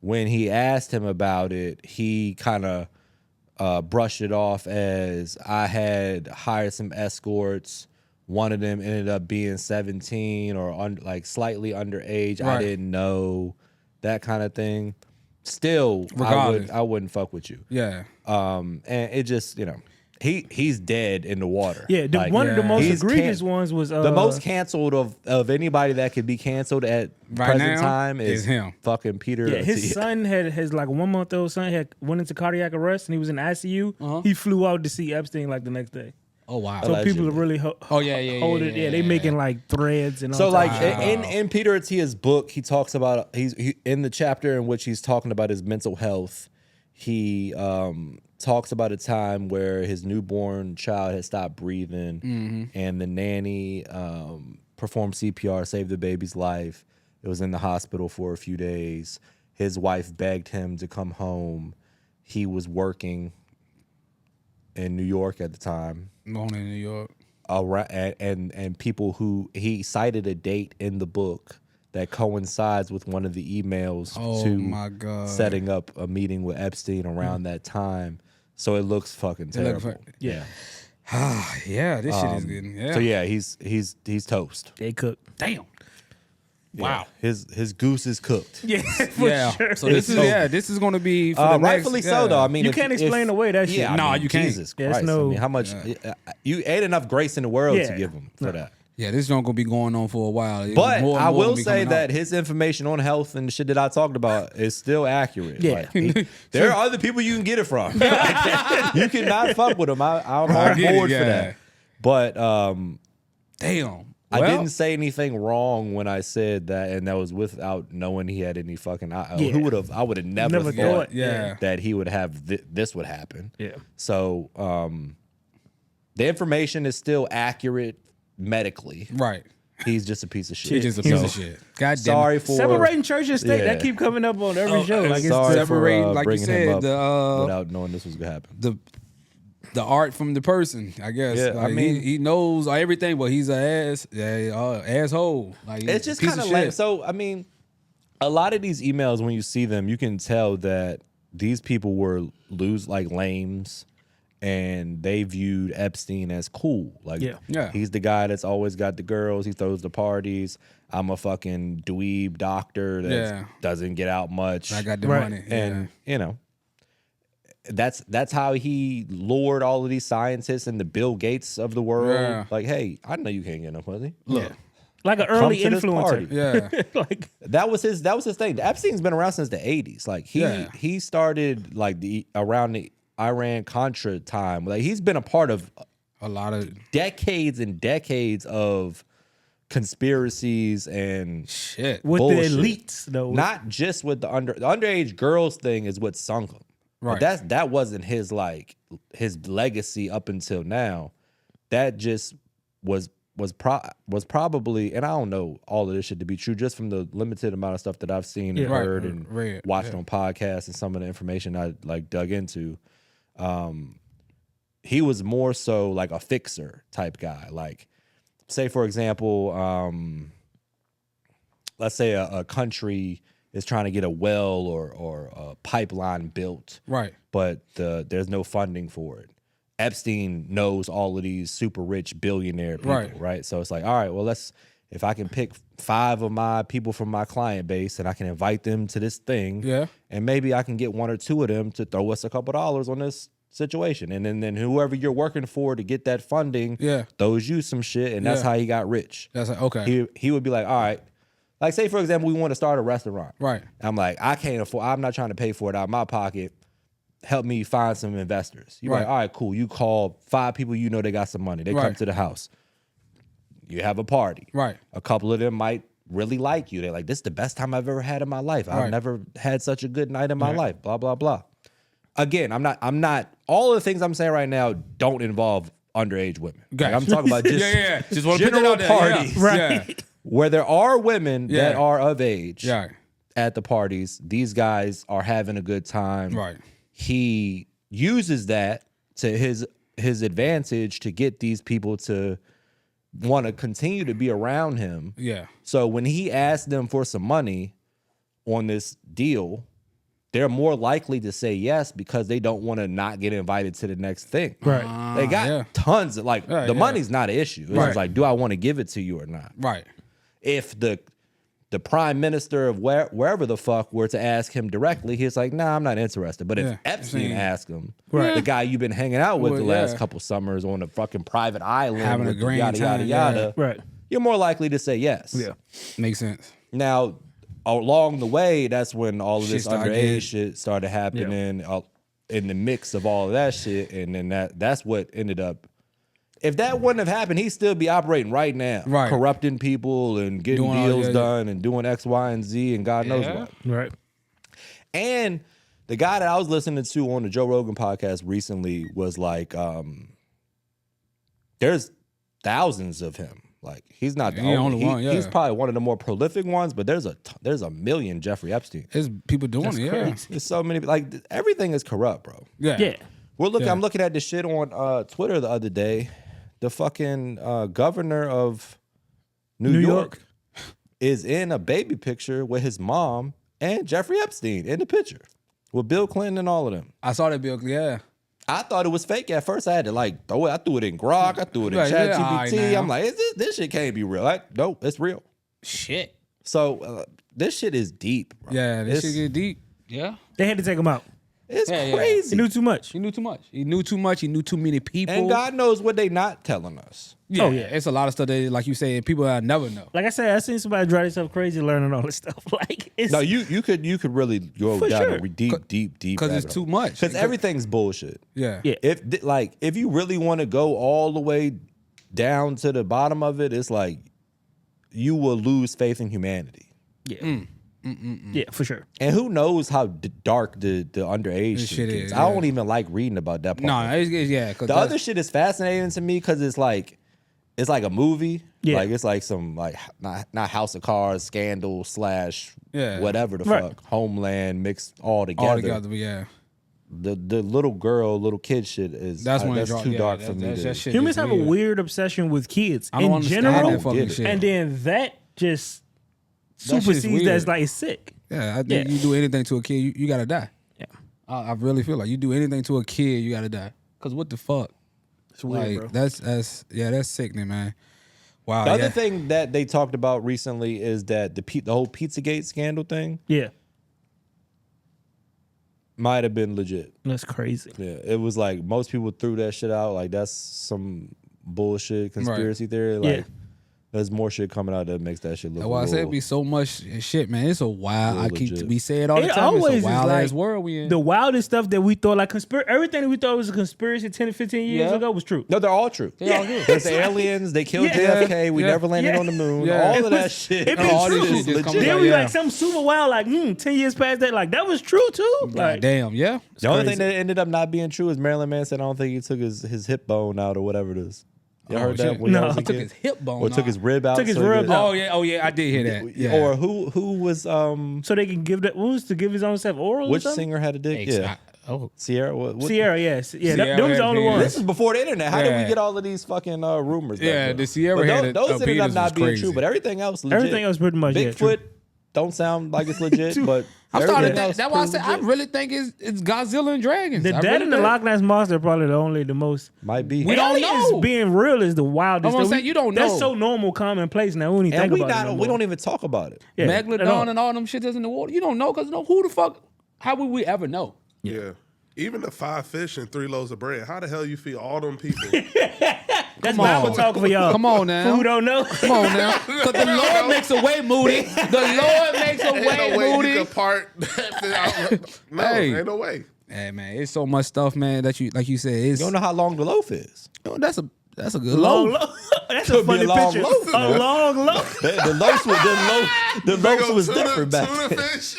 when he asked him about it, he kind of brushed it off as I had hired some escorts. One of them ended up being 17 or like slightly underage. I Right. didn't know, that kind of thing. Still, Regardless. I wouldn't fuck with you. Yeah. And it just, he's dead in the water. Yeah, Like, one of the most he's egregious ones was the most canceled of anybody that could be canceled at Right present now time is him. fucking Peter. Yeah, his Attia. son had his like 1 month old son went into cardiac arrest and he was in ICU. He flew out to see Epstein like the next day. Oh wow. So people are really yeah, hold it. Yeah, they making like threads and all. So like types of shit. in Peter Attia's book, he talks about he in the chapter in which he's talking about his mental health. He talks about a time where his newborn child had stopped breathing, and the nanny performed CPR, saved the baby's life. It was in the hospital for a few days. His wife begged him to come home. He was working in New York at the time. Born in New York. And people who he cited a date in the book that coincides with one of the emails my God. setting up a meeting with Epstein around that time. So it looks fucking terrible. Yeah. Yeah, this shit is getting. Yeah. So yeah, he's toast. They cook. Damn. Wow. His goose is cooked. Yeah, for sure. So this is going to be for the rightfully next, so though. I mean, You can't explain away that shit. Yeah, No, I mean, you can't. Jesus There's Christ. no- I mean, how much you ain't enough grace in the world to give him for that. Yeah, this is going to be going on for a while. But More and I more will gonna be say coming that out. his information on health and the shit that I talked about is still accurate. Yeah. Like, there are other people you can get it from. You cannot fuck with him. I'm I on get it, board yeah. for that. But Damn. I didn't say anything wrong when I said that, and that was without knowing he had any fucking. Who would have? I would have never Never thought thought, that he would have this would happen. Yeah. So the information is still accurate medically. Right. He's just a piece of shit. He's just a piece of shit. God damn Sorry it. for Separating church and state, Yeah. that keep coming up on every show. Like it's Sorry Separate, for like you bringing said, him up the without knowing this was gonna happen. the art from the person, I guess. Yeah, Like, I mean- he knows everything, but he's an asshole. Like he's It's just a piece kind of of lame. shit. So I mean, a lot of these emails, when you see them, you can tell that these people were lames, and they viewed Epstein as cool. Like, Yeah. he's the guy that's always got the girls. He throws the parties. I'm a fucking dweeb doctor that doesn't get out much. I got the Right. money. And you know, that's how he lured all of these scientists and the Bill Gates of the world. Yeah. Like, hey, I know you can't get no pussy. Look. like an early to this party. influencer. Yeah. Like That was his thing. Epstein's been around since the 80s. Like he started like around the Iran Contra time. Like he's been a part of A lot of decades and decades of conspiracies and shit. with bullshit. the elites though. Not just with the underage girls thing is what sunk him. Right. But that wasn't his his legacy up until now. That just was probably, and I don't know all of this shit to be true, just from the limited amount of stuff that I've seen and Right. heard and Read, watched on podcasts and some of the information I dug into. He was more so like a fixer type guy. Like, say for example, let's say a country is trying to get a well or a pipeline built, Right. but there's no funding for it. Epstein knows all of these super rich billionaire people, right? So it's like, all right, well, if I can pick 5 of my people from my client base and I can invite them to this thing, and maybe I can get 1 or 2 of them to throw us a couple dollars on this situation, and then whoever you're working for to get that funding, throws you some shit, and that's how he got rich. That's like, okay. He would be like, all right, like say for example, we want to start a restaurant, Right. I'm like, I can't afford. I'm not trying to pay for it out of my pocket. Help me find some investors. You're like, all right, cool. You call 5 people you know they got some money. They come to the house. You have a party. Right. A couple of them might really like you. They're like, this is the best time I've ever had in my life. I've never had such a good night in my life. Blah, blah, blah. Again, I'm not, all of the things I'm saying right now don't involve underage women. Like, I'm talking about just, Just want to put that general out there. parties. Yeah. Right. Where there are women that are of age Yeah. at the parties. These guys are having a good time. Right. He uses that to his advantage to get these people to want to continue to be around him. Yeah. So when he asks them for some money on this deal, they're more likely to say yes because they don't want to not get invited to the next thing. Right. They got tons of the money's not an issue. It's just like, do I want to give it to you or not? Right. If the prime minister of wherever the fuck were to ask him directly, he's like, nah, I'm not interested. But if Epstein asked him, the guy you've been hanging out with the last couple summers on a fucking private island, having a with grand yada, time, yada, yada, Right. you're more likely to say yes. Yeah. Makes sense. Now, along the way, that's when all of Shit this started underage getting- shit started happening in the mix of all of that shit. And then that's what ended up. If that wouldn't have happened, he'd still be operating right now. Right. Corrupting people and getting Doing all- deals done and doing X, Y, and Z and God knows what. Right. And the guy that I was listening to on the Joe Rogan podcast recently was like, there's thousands of him. Like he's not the He ain't only one, yeah. He's probably one of the more prolific ones, but there's a million Jeffrey Epstein. There's people doing That's it. Yeah. crazy. There's so many. Like everything is corrupt, bro. Yeah. Yeah. Yeah. I'm looking at this shit on Twitter the other day. The fucking governor of New York is in a baby picture with his mom and Jeffrey Epstein in the picture with Bill Clinton and all of them. I saw that bill. Yeah. I thought it was fake at first. I had to like throw it. I threw it in Grok. I threw it in Right, ChatGPT. yeah, all right now. I'm like, this shit can't be real. Like, nope, it's real. Shit. So this shit is deep, bro. Yeah. This it's, shit get deep. Yeah. They had to take him out. It's Yeah, yeah. crazy. He knew too much. He knew too much. He knew too much. He knew too many people. And God knows what they not telling us. Yeah. Oh, yeah. It's a lot of stuff that, like you say, people that never know. Like I said, I seen somebody drive themselves crazy learning all this stuff. Like it's No, you could really go For down sure. a deep Because it's too much. Because everything's bullshit. Yeah. Yeah. If you really want to go all the way down to the bottom of it, it's like you will lose faith in humanity. yeah. Yeah, for sure. And who knows how dark the underage This shit shit gets. is, I yeah. don't even like reading about that part. No, it's yeah. Cause The other shit is fascinating to me because it's like a movie. Yeah. Like it's like some like not House of Cards scandal / Yeah. whatever the Right. fuck Homeland mixed all together. all together, but yeah. The little kid shit is That's when that's it too dark yeah, for me. that to- shit Humans is have weird. a weird obsession with kids I don't in understand general, that fucking get it. shit. and then that just shit's supersedes that's weird. like sick. Yeah, I think Yeah. you do anything to a kid, you gotta die. Yeah, I really feel like you do anything to a kid, you gotta die. Cause what the fuck? it's weird, Like bro. that's sickening, man. Wow. The yeah. other thing that they talked about recently is that the whole Pizzagate scandal thing Yeah, might have been legit. that's crazy. Yeah, it was like most people threw that shit out. Like that's some bullshit conspiracy theory. Like Yeah. there's more shit coming out that makes that shit look. That's why I said it be so much shit, man. It's a wild. Real legit. We say it all the It time. always It's is a wild like ass world we in. The wildest stuff that we thought, like everything that we thought was a conspiracy 10 to 15 years Yeah. ago was true. No, they're all true. They all good. There's the aliens. They killed Yeah. JFK. We Yeah. never landed Yeah. on the moon. Yeah. All It of that was- shit. it been all this true. shit just comes Legit. out, Then we yeah. like some super wild, like 10 years past that, like that was true too. Like Damn, yeah. The only crazy. thing that ended up not being true is Marilyn Manson. I don't think he took his hip bone out or whatever it is. You heard that? shit. when y'all No. was a He took kid? his hip bone. Or took his rib out. Took his so he rib could- out. Oh yeah, I did hear that. Yeah. Or who was so they can give that what was to give his own self oral. which or something? singer had a dick? Yeah, Oh, Sierra. What? Sierra, yes, yeah, Sierra them was the had only penis. ones. This is before the internet. How did Yeah. we get all of these fucking rumors? back Yeah, then? the Sierra But had those, a those ended penis up not was being crazy. true, but everything else legit. Everything else pretty much yeah, true. Bigfoot don't sound like it's legit, but I'm starting to everything think. else That's why I pretty said I legit. really think it's Godzilla and dragons. The I Dead really and the think- Loch Ness Monster are probably the most. might be. We don't Aliens know. being real is the wildest. I'm gonna thing. say, you don't That's know. so normal, commonplace now. We don't even and think about it. no we more. don't even talk about it. Yeah, at all. Megalodon and all them shit that's in the water. You don't know because who the fuck? How would we ever know? Yeah. Even the 5 fish and 3 loaves of bread. How the hell you feed all them people? That's Come Bible on. talk for y'all. Come on now. Who don't know? Come on now, because the Lord makes a way, Moody. The Lord makes a Ain't way, no way Moody. you can part that out. No, Hey. ain't no way. Hey man, it's so much stuff, man. That you like you said. It's You don't know how long the loaf is. that's a good Long loaf. loaf. That's Could a be funny a long picture. loaf, A man. long loaf. The loaves was different back Tuna then. fish.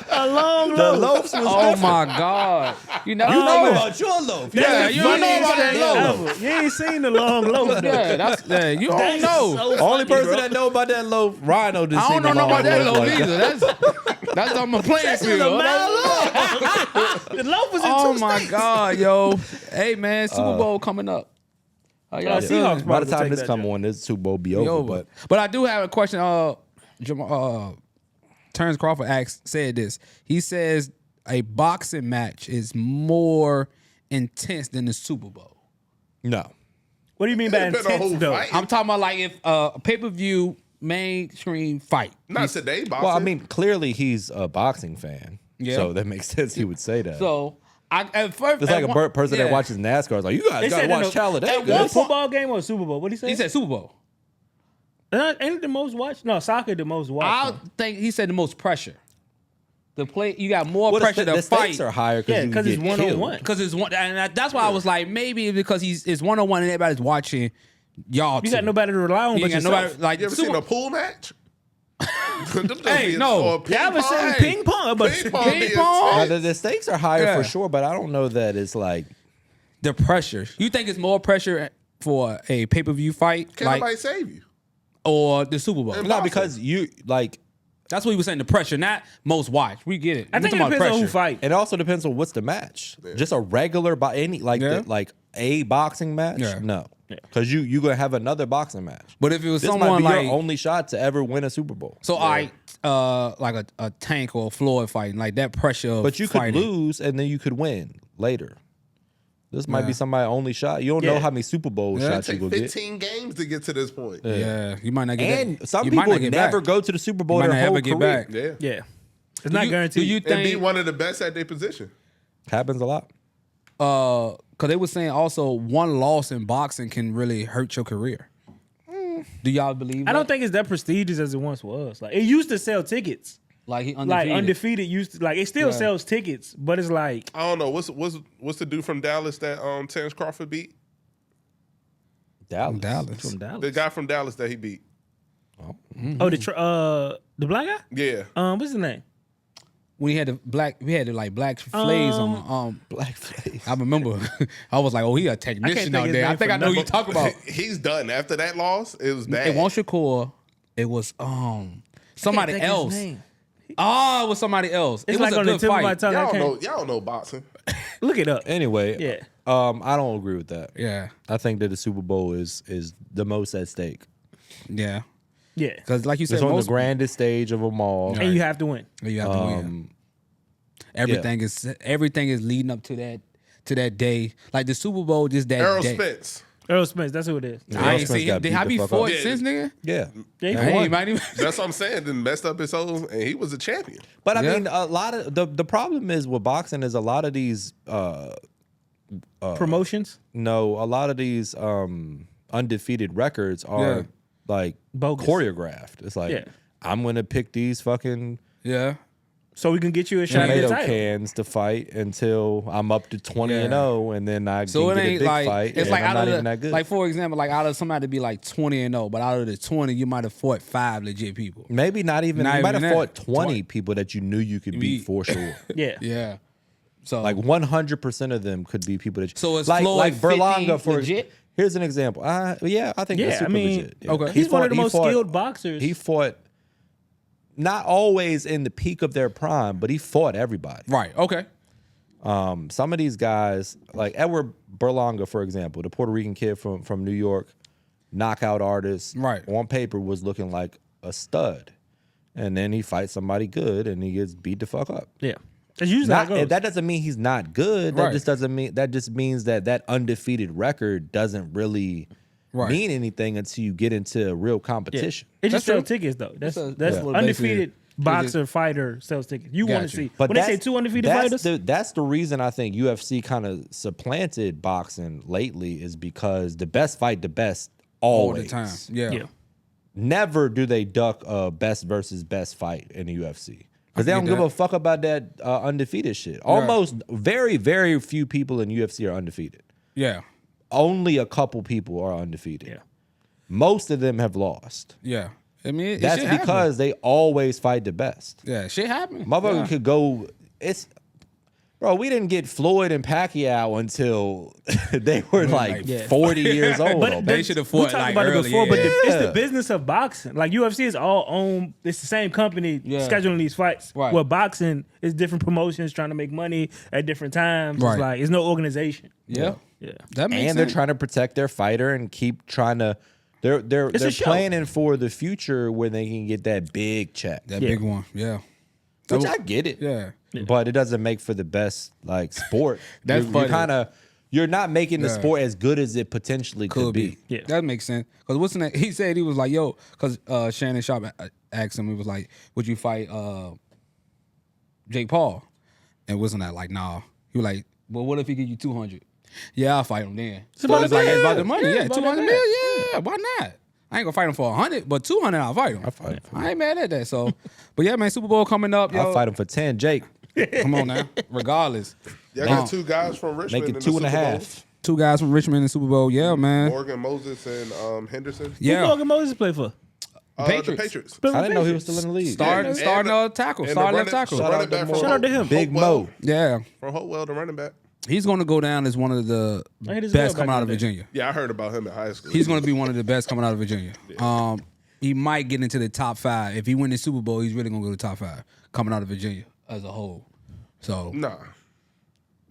A long The loaf. loafs was Oh different. my God! You know, You know man. about your loaf. Yeah, That's you the don't know funniest about that thing loaf. ever. You ain't seen the long loaf. though. Yeah, that's you don't That's know. so Only funny, person bro. that know about that loaf, Rhino just I seen don't know the about that long loaf like either. That's on my playing This is field. a mile long. The loaf was in Oh two my states. God, yo! Hey man, Super Bowl coming up. How y'all Seahawks feeling? By the probably time take this that come job. on, this Super Bowl be Be over. over. But I do have a question. Terrence Crawford said this. He says a boxing match is more intense than the Super Bowl. No. What do you mean by It's been a intense whole though? fight. I'm talking about like if a pay-per-view mainstream fight. Not today, boxing. Well, I mean, clearly he's a boxing fan. Yeah. So that makes sense he would say that. So I at first it's like at a one- person yeah. that watches NASCAR. It's like, you guys They got to said watch at Talladega. one football game or Super Bowl? What did he say? He said Super Bowl. Ain't it the most watched? No, soccer the most I watched. think he said the most pressure. The play you got more Well, pressure the to stakes fight. are higher Yeah, because because it's one-on-one. Because it's one, and that's why I was like, maybe because it's 1-on-1 and everybody's watching y'all. You got two. nobody to rely on You but ain't got yourself. nobody like you ever Super- seen a pool match? Hey, no. You ever seen ping pong? But Ping pong. Ping pong? The stakes are higher Yeah. for sure, but I don't know that it's like. the pressure. You think it's more pressure for a pay-per-view fight? Can nobody save you? or the Super Bowl. Not because you like. That's what he was saying. The pressure, not most watched. We get it. I think it depends on who fight. It also depends on what's the match. Just a regular like a boxing match. Yeah. No, because you gonna have another boxing match. But if it was This someone might be like your only shot to ever win a Super Bowl. so, like a Tank or a Floyd fighting, like that pressure. Of But you fighting. could lose and then you could win later. This might be somebody's only shot. You don't know how many Super Bowl shots you Take will get. 15 games to get to this point. Yeah, you might not get. And that. some you might people not get never back. go to the Super Bowl You might their not whole ever get career. back. Yeah. Yeah. It's not guaranteed. Do you And be think? one of the best at their position. Happens a lot. Because they were saying also one loss in boxing can really hurt your career. Do y'all believe? I don't think it's that prestigious as it once was. Like it used to sell tickets. like he Like undefeated used to, like it still sells tickets, but it's like I don't know. What's the dude from Dallas that Terrence Crawford beat? Dallas. from Dallas. The guy from Dallas that he beat. Oh, the black guy? Yeah. What's his name? when he had black flays on. Blackface. I remember. I was like, oh, he a technician think out his there. I name think for I know who you nothing. talk about. He's done. After that loss, it was bad. It wasn't Shakur. It was somebody Think his else. name. Oh, it was somebody else. It's it was like a on the good tip of my fight. tongue. I Y'all can't don't know boxing. look it up. Anyway, Yeah. I don't agree with that. Yeah, I think that the Super Bowl is the most at stake. yeah. Yeah, Because like you said, It's on the most grandest stage of them all. and you have to win. you have to win. Everything is leading up to that day. Like the Super Bowl, just that Errol day. Spence. Earl Spence, that's who it is. I ain't Spence see got him. beat Have the he fuck fought up. since, nigga? Yeah. Yeah, he Hey, won. might even. That's what I'm saying. Then messed up his souls, and he was a champion. But I Yeah. mean, a lot of the problem is with boxing is a lot of these Promotions. a lot of these undefeated records are Yeah. like Bogus. choreographed. It's like Yeah. I'm gonna pick these fucking Yeah. So we can get you a shot at the tomato title. cans to fight until I'm up to 20-0, and then I So can it get a ain't big like fight. it's and like I'm out not of even the that good. like for example, like out of somebody to be like 20-0, but out of the 20, you might have fought 5 legit people. Maybe not even. Not You might even have that. fought 20 people that you knew you could beat for sure. Yeah. Yeah. So Like 100% of them could be people that. So is like Floyd Berlanga 50 for legit? Here's an example. Yeah, I think that's Yeah, super I mean, legit. Yeah. okay. He's one of the he most skilled boxers. He fought not always in the peak of their prime, but he fought everybody. right. Okay. Some of these guys, like Edward Berlanga, for example, the Puerto Rican kid from New York, knockout artist, Right. on paper was looking like a stud. And then he fights somebody good and he gets beat the fuck up. Yeah. That's usually how it goes. That doesn't mean he's not good. Right. That just doesn't mean that just means that undefeated record doesn't really Right. mean anything until you get into real Yeah. competition. It just That's sells true. tickets though. That's Yeah. what undefeated boxer fighter sells tickets. You want to Gotcha. see But when they say two undefeated fighters. that's the reason I think UFC kind of supplanted boxing lately is because the best fight the best All always. the time. Yeah. Yeah. Never do they duck a best versus best fight in the UFC. Because they I don't get give a that. fuck about that undefeated shit. Almost very, very few people in UFC are undefeated. Yeah. Only a couple people are undefeated. Yeah. Most of them have lost. Yeah. I mean, it That's shit because they always fight the best. happen. Yeah, shit happened. Motherfucker Yeah. could go. Bro, we didn't get Floyd and Pacquiao until they were like Yeah. 40 years old. But They should have we fought talked like about it early, before, but yeah. it's the business of boxing. Like UFC is all owned. It's the same company Yeah. scheduling these fights. Right. Where boxing is different promotions trying to make money at different times. Right. It's like it's no organization. Yeah. Yeah. That makes And they're sense. trying to protect their fighter and keep trying to. They're a show. planning for the future where they can get that big check. that Yeah. big one. Yeah. Which I get it. Yeah. But it doesn't make for the best like sport. That's you're funny. kind of you're not making the Yeah. sport as good as it potentially could be. Yeah. That makes sense. Because what's the name? He said he was like, yo, because Shannon Sharp asked him, he was like, would you fight Jake Paul? And wasn't that like, nah. He was like, well, what if he give you 200? Yeah, I'll fight him then. It's about the like, money. it's about the money. Yeah, Yeah, it's 200 about million. that. Yeah, why not? I ain't gonna fight him for 100, but 200 I'll fight him. fight him for I ain't mad at that. So, but yeah, man, Super Bowl coming up. Yo, I'll fight him for 10, Jake. Come on now. Regardless. Y'all got two guys from Richmond. Make in it the 2.5. Two guys from Richmond in the Super Bowl. Yeah, man. Morgan Moses and Henderson. Who Yeah. Morgan Moses play for? The Patriots. Patriots. I didn't know he was still in the league. Starting tackle. And Starting the left tackle. running back from Shout out to him. Big Hopewell. Mo. Yeah. From Hopewell, the running back. He's going to go down as one of the I hit his best bell coming back out of in the day. Virginia. Yeah, I heard about him in high school. He's going to be one of the best coming out of Virginia. he might get into the top 5. If he win the Super Bowl, he's really gonna go to the top 5 coming out of Virginia as a whole. So Nah.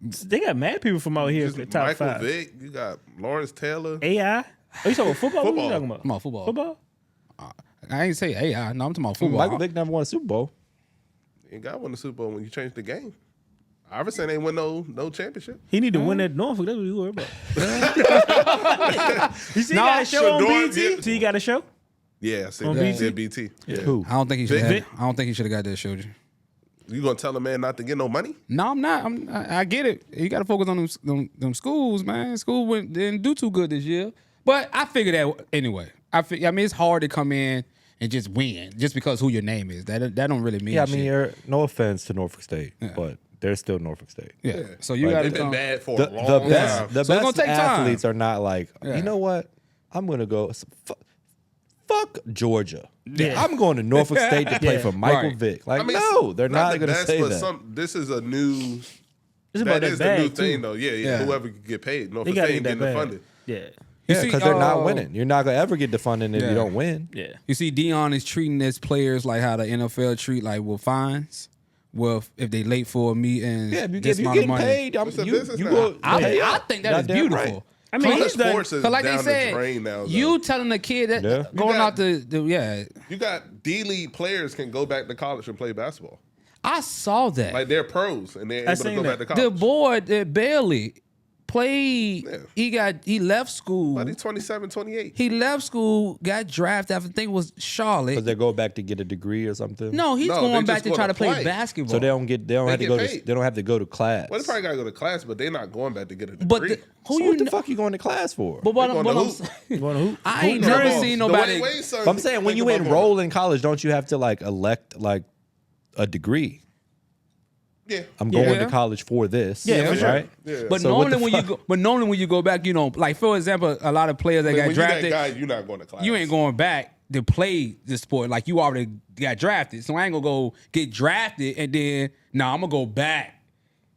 They got mad people from out here. Just in the top Michael 5. Vick. You got Lawrence Taylor. AI. Oh, you talking about football? What are you Football. talking about? I'm on football. Football? I ain't say AI. No, I'm talking about football. Michael Vick never won a Super Bowl. You got won the Super Bowl when you changed the game. Iverson ain't win no championship. He need to win that Norfolk. That's what you worry about. You see, he No, got a show on Shador, BT. yeah. See, he got a show. Yeah, I see On that. BT? Yeah, BT. Yeah. Who? I don't think he should. Vic? I don't think he should have got that show. You gonna tell a man not to get no money? No, I'm not. I get it. You got to focus on them schools, man. School didn't do too good this year, but I figured that anyway. I mean, it's hard to come in and just win just because who your name is. That don't really mean. Yeah, I shit. mean, no offense to Norfolk State, but they're still Norfolk State. Yeah. So you got They've to been come. bad for The a long best, time. the So it's gonna best take time. athletes are not like, Yeah. you know what? I'm gonna go. Fuck Georgia. Yeah. I'm going to Norfolk State to play Yeah. for Michael Right. Vick. Like, I mean, no, they're not the going to best, say but that. This is a new. It's about That that is the new bag thing, too. though. Yeah. Yeah. Whoever can get paid. They Norfolk got to State get getting that the bag. funding. Yeah, Yeah, see, because they're not uh, winning. You're not going to ever get the funding if Yeah. you don't win. yeah. You see, Dion is treating his players like how the NFL treat like with fines. Well, if they late for a meeting, Yeah, if this you're amount of getting money. paid, It's a you business now. go. I pay up. think that is Goddamn beautiful. right. I mean, College he's done. sports is Cause like down they said, the drain now. though. you telling a kid that Yeah. going got- out the You got D-League players can go back to college and play basketball. I saw that. Like they're pros and they're I able to seen go that. back to college. The boy that barely played, Yeah. he left school. But he's 27, 28. He left school, got drafted after I think it was Charlotte. Because they go back to get a degree or something. No, he's No, they going back just to go try to to play play. basketball. So they don't have to get go to. paid. They don't have to go to class. Well, they probably got to go to class, but they're not going back to get a degree. but who So you what the know? fuck you going to class for? But what, They going what to I'm hoop. saying, You want to hoop? I ain't Who never knows? seen The nobody. Wayne son But I'm saying when think you about going. enroll in college, don't you have to like elect like a degree? Yeah. I'm going Yeah. to college for this. Yeah, for sure. right? Yeah. But So what normally the when you fuck? go, but normally when you go back, you know, like for example, a lot of players that Like, got when you that drafted, guy, you're not going to class. you ain't going back to play the sport. Like you already got drafted, so I ain't gonna go get drafted and then I'm gonna go back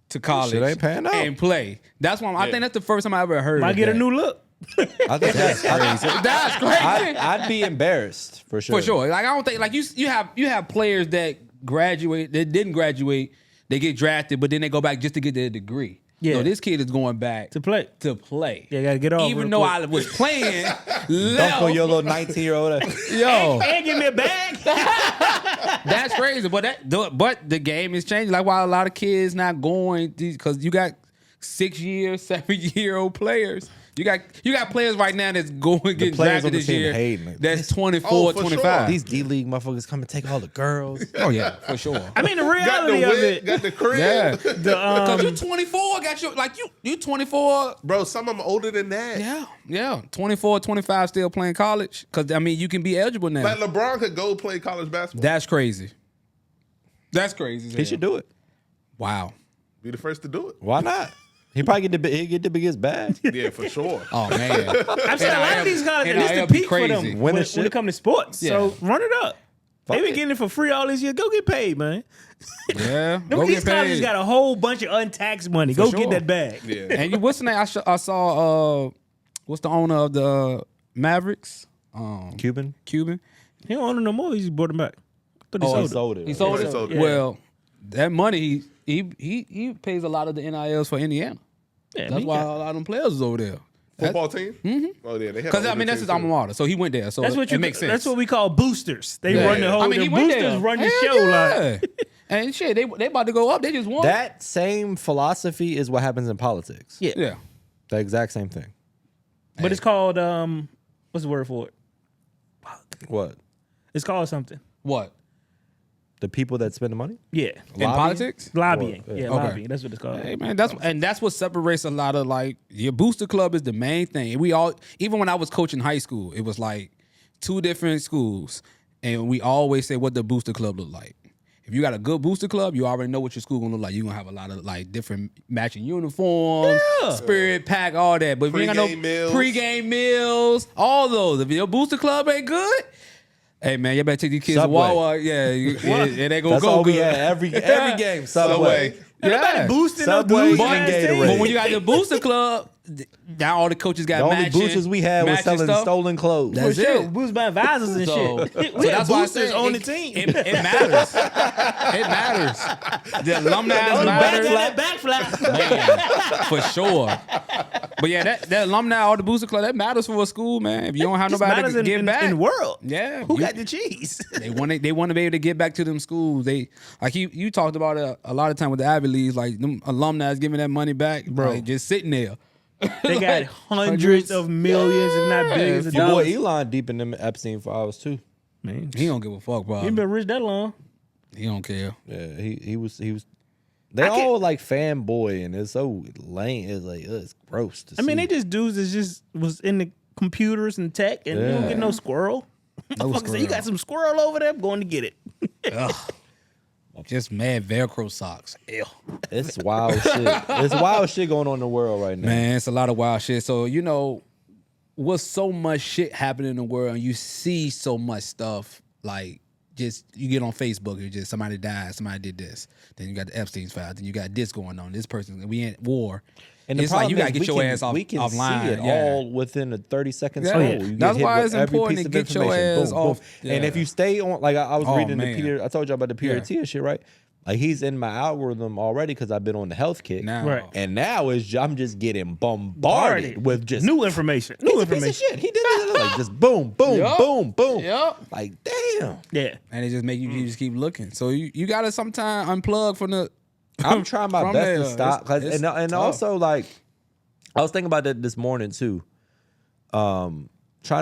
to college ain't panning out. and play. That's why I Yeah. think that's the first time I ever heard. Might of get a that. new look. I think that's crazy. That's crazy. I'd be embarrassed for sure. For sure. Like I don't think like you have players that didn't graduate, they get drafted, but then they go back just to get their degree. Yeah. So this kid is going back To play. to play. Yeah, gotta get off. Even real though quick. I was playing, Dunk left. on your little 19-year-old. Yo, And give me a bag. that's crazy. But the game is changing. Like why a lot of kids not going because you got 6-year, 7-year-old players. You got players right now that's going to get players drafted on the this team year. hating it. That's Oh, 24, for 25. sure. These D-League motherfuckers come and take all the girls. Oh yeah, for sure. I mean, the got the reality of wig, it. got the crib. Yeah. The Cause you 24, got your like you 24. Bro, some of them older than that. Yeah. 24, 25 still playing college. Cause I mean you can be eligible now. Like LeBron could go play college basketball. That's crazy. That's crazy. as He hell. should do it. Wow. Be the first to do it. Why not? He probably get the biggest bag. Yeah, for sure. Oh man. I'm saying a lot of these guys, this is the NIL be peak for them crazy. when Winning it comes to sports. Yeah. So run it up. Fuck They been it. getting it for free all these years. Go get paid, man. Yeah. Them Go these get colleges paid. got a whole bunch of untaxed money. Go sure. get that bag. Yeah. And you what's the name? I saw what's the owner of the Mavericks? Cuban. Cuban. He don't own it no more. He just bought it back. I thought He sold it. He sold He it. sold it. Well, that money he pays a lot of the NILs for Indiana. Yeah, That's he why a got- lot of them players is over there. Football team? Mm-hmm. Oh, yeah. They have Because I mean that's his alma mater, so he went there. So That's what it makes sense. That's what we call boosters. They Yeah. run the whole. I mean, the he went boosters there. run the Hell show. yeah. Like, And shit, they about to go up. They just won. That same philosophy is what happens in politics. yeah. Yeah. The exact same thing. But it's called what's the word for it? What? It's called something. What? The people that spend the money? Yeah. In Lobbying? politics? Lobbying. Or- Yeah, Okay. lobbying. That's what it's called. Hey man, that's what separates a lot of like your booster club is the main thing. We all even when I was coaching high school, it was like 2 different schools, and we always say what the booster club look like. If you got a good booster club, you already know what your school gonna look like. You're gonna have a lot of like different matching uniforms, spirit pack, all that. But if you ain't got no Pre-game meals. pre-game meals, all those. If your booster club ain't good, hey man, you better take these kids Subway. to Wawa. Yeah, it ain't gonna That's go all good. we had every game. Subway. Subway. Nobody Yeah. boosting Subway no dudes. and United Gatorade. States. But when you got the booster club, now all the coaches got The only matching, boosters we had was selling stuff. stolen clothes. That's For sure. it. Boost buying visors and shit. We So had that's why I boosters say on the team. It matters. It matters. The alumni matter. Man, for sure. But yeah, that alumni, all the booster club, that matters for a school, man. If you don't have Just nobody matters to give back in the world. yeah, Who you- got the cheese? they want to be able to get back to them schools. They like you talked about it a lot of time with the Ivy Leagues, like them alumni is giving that money back, Bro. like, just sitting there. They got hundreds of millions, if not billions of Your boy dollars. Elon deep in them Epstein files too. Man, He don't give a fuck, bro. he been rich that long. He don't care. Yeah, he was. They all like fanboy and it's so lame. It's like it's gross. To I mean, see. they just dudes that just was in the computers and tech, and you don't get no squirrel. Motherfucker say, you got some squirrel over there? I'm going to get it. Ugh. Just mad Velcro socks. Ew. It's wild shit. It's wild shit going on in the world right now. Man, it's a lot of wild shit. So, with so much shit happening in the world and you see so much stuff, like just you get on Facebook, it's just somebody died, somebody did this. Then you got the Epstein's file, then you got this going on. This person, we in war. And the It's like problem you gotta is get we your can- ass off We can offline. see it Yeah. all within a 30-second Yeah. scroll. Oh, yeah. You get That's hit why with it's every important piece to of get your information. ass Boom, off. boom. And if Yeah. you stay on, like I was Oh, reading man. the Peter, I told you about the Peter Attia shit, right? Like he's in my algorithm already because I've been on the health kick. Now. Right. And now I'm just getting bombarded with just new information. He's a piece of shit. He did it like just boom, boom, Yup. boom, boom. Yup. Like damn. Yeah. And it just make you just keep looking. So you gotta sometime unplug from the I'm trying my from best there. to stop. It's And tough. also like I was thinking about that this morning too. Trying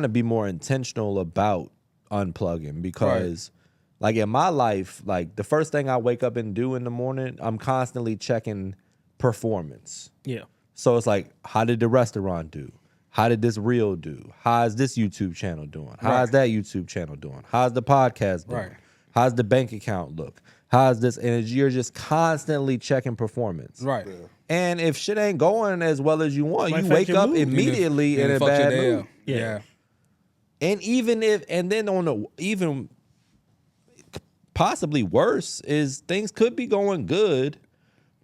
to be more intentional about unplugging because like in my life, like the first thing I wake up and do in the morning, I'm constantly checking performance. Yeah. So it's like, how did the restaurant do? How did this reel do? How's this YouTube channel doing? How's that YouTube channel doing? How's the podcast doing? Right. How's the bank account look? How's this? And you're just constantly checking performance. right. And if shit ain't going as well as you want, Might you affect wake your up mood. immediately in a fuck your bad day mood. up. Yeah. And even if, and then on the even possibly worse is things could be going good,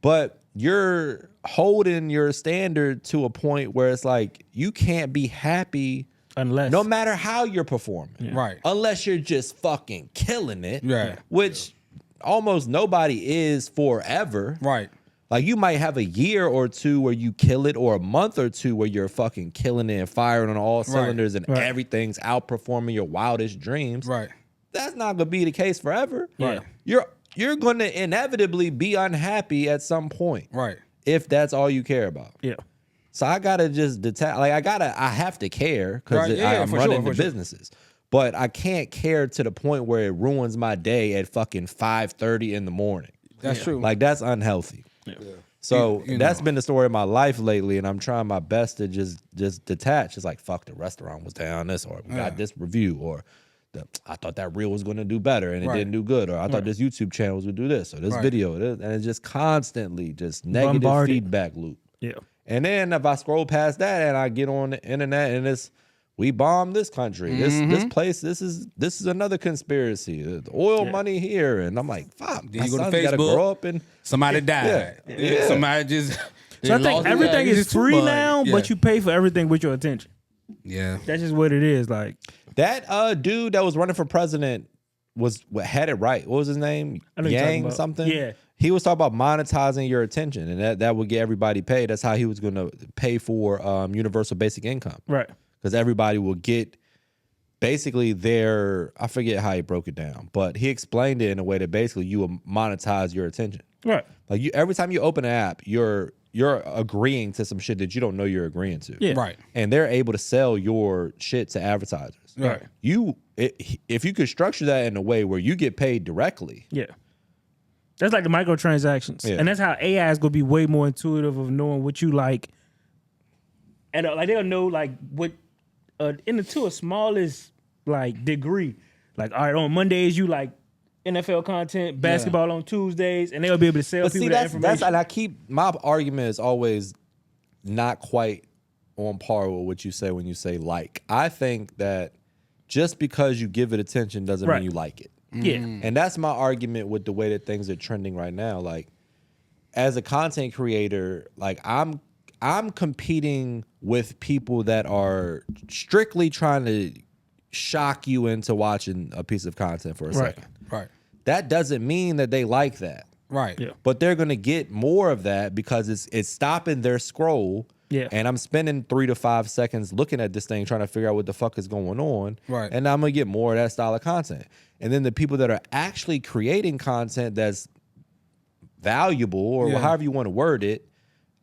but you're holding your standard to a point where it's like you can't be happy Unless. no matter how you're performing. Right. Unless you're just fucking killing it. Right. Which almost nobody is forever. Right. Like you might have a year or two where you kill it, or a month or two where you're fucking killing it and firing on all cylinders and Right. everything's outperforming your wildest dreams. Right. That's not gonna be the case forever. Right. You're gonna inevitably be unhappy at some point. Right. If that's all you care about. Yeah. So I gotta just detach. Like I have to care because Right, yeah, I'm for running sure, the for sure. businesses. But I can't care to the point where it ruins my day at fucking 5:30 in the morning. That's true. Like that's unhealthy. So You that's know. been the story of my life lately, and I'm trying my best to just detach. It's like fuck, the restaurant was down this, or we got this review, or I thought that reel was going to do better and it Right. didn't do good, or I thought this YouTube channel was going to do this, or this Right. video, and it's just constantly just negative Bombarded. feedback loop. Yeah. And then if I scroll past that and I get on the internet and it's we bombed this country, this place, this is another conspiracy. The oil money here, and I'm like, fuck, Then my you go to son's gotta Facebook. grow up and Somebody died. Yeah. Somebody just. So I think lost- everything it's is just too free much. now, Yeah. but you pay for everything with your attention. Yeah. That's just what it is. Like, that dude that was running for president had it right. What was his name? I know you're talking Yang about. something. Yeah. He was talking about monetizing your attention, and that would get everybody paid. That's how he was going to pay for universal basic income, right. because everybody will get basically I forget how he broke it down, but he explained it in a way that basically you will monetize your attention. Right. Like every time you open an app, you're agreeing to some shit that you don't know you're agreeing to. Yeah. Right. And they're able to sell your shit to advertisers. Right. If you could structure that in a way where you get paid directly. Yeah. That's like the microtransactions. Yeah. And that's how AI is going to be way more intuitive of knowing what you like. And like they'll know like what, to a smallest like degree. Like, all right, on Mondays you like NFL content, basketball on Tuesdays, and they'll be able to sell But people see, that that's information. and my argument is always not quite on par with what you say when you say like. I think that just because you give it attention doesn't Right. mean you like it. Yeah. And that's my argument with the way that things are trending right now. Like, as a content creator, like I'm I'm competing with people that are strictly trying to shock you into watching a piece of content for a second. Right. That doesn't mean that they like that. Right. Yeah. But they're gonna get more of that because it's stopping their scroll. Yeah. And I'm spending 3 to 5 seconds looking at this thing trying to figure out what the fuck is going on. Right. And I'm gonna get more of that style of content. And then the people that are actually creating content that's valuable or Yeah. however you want to word it,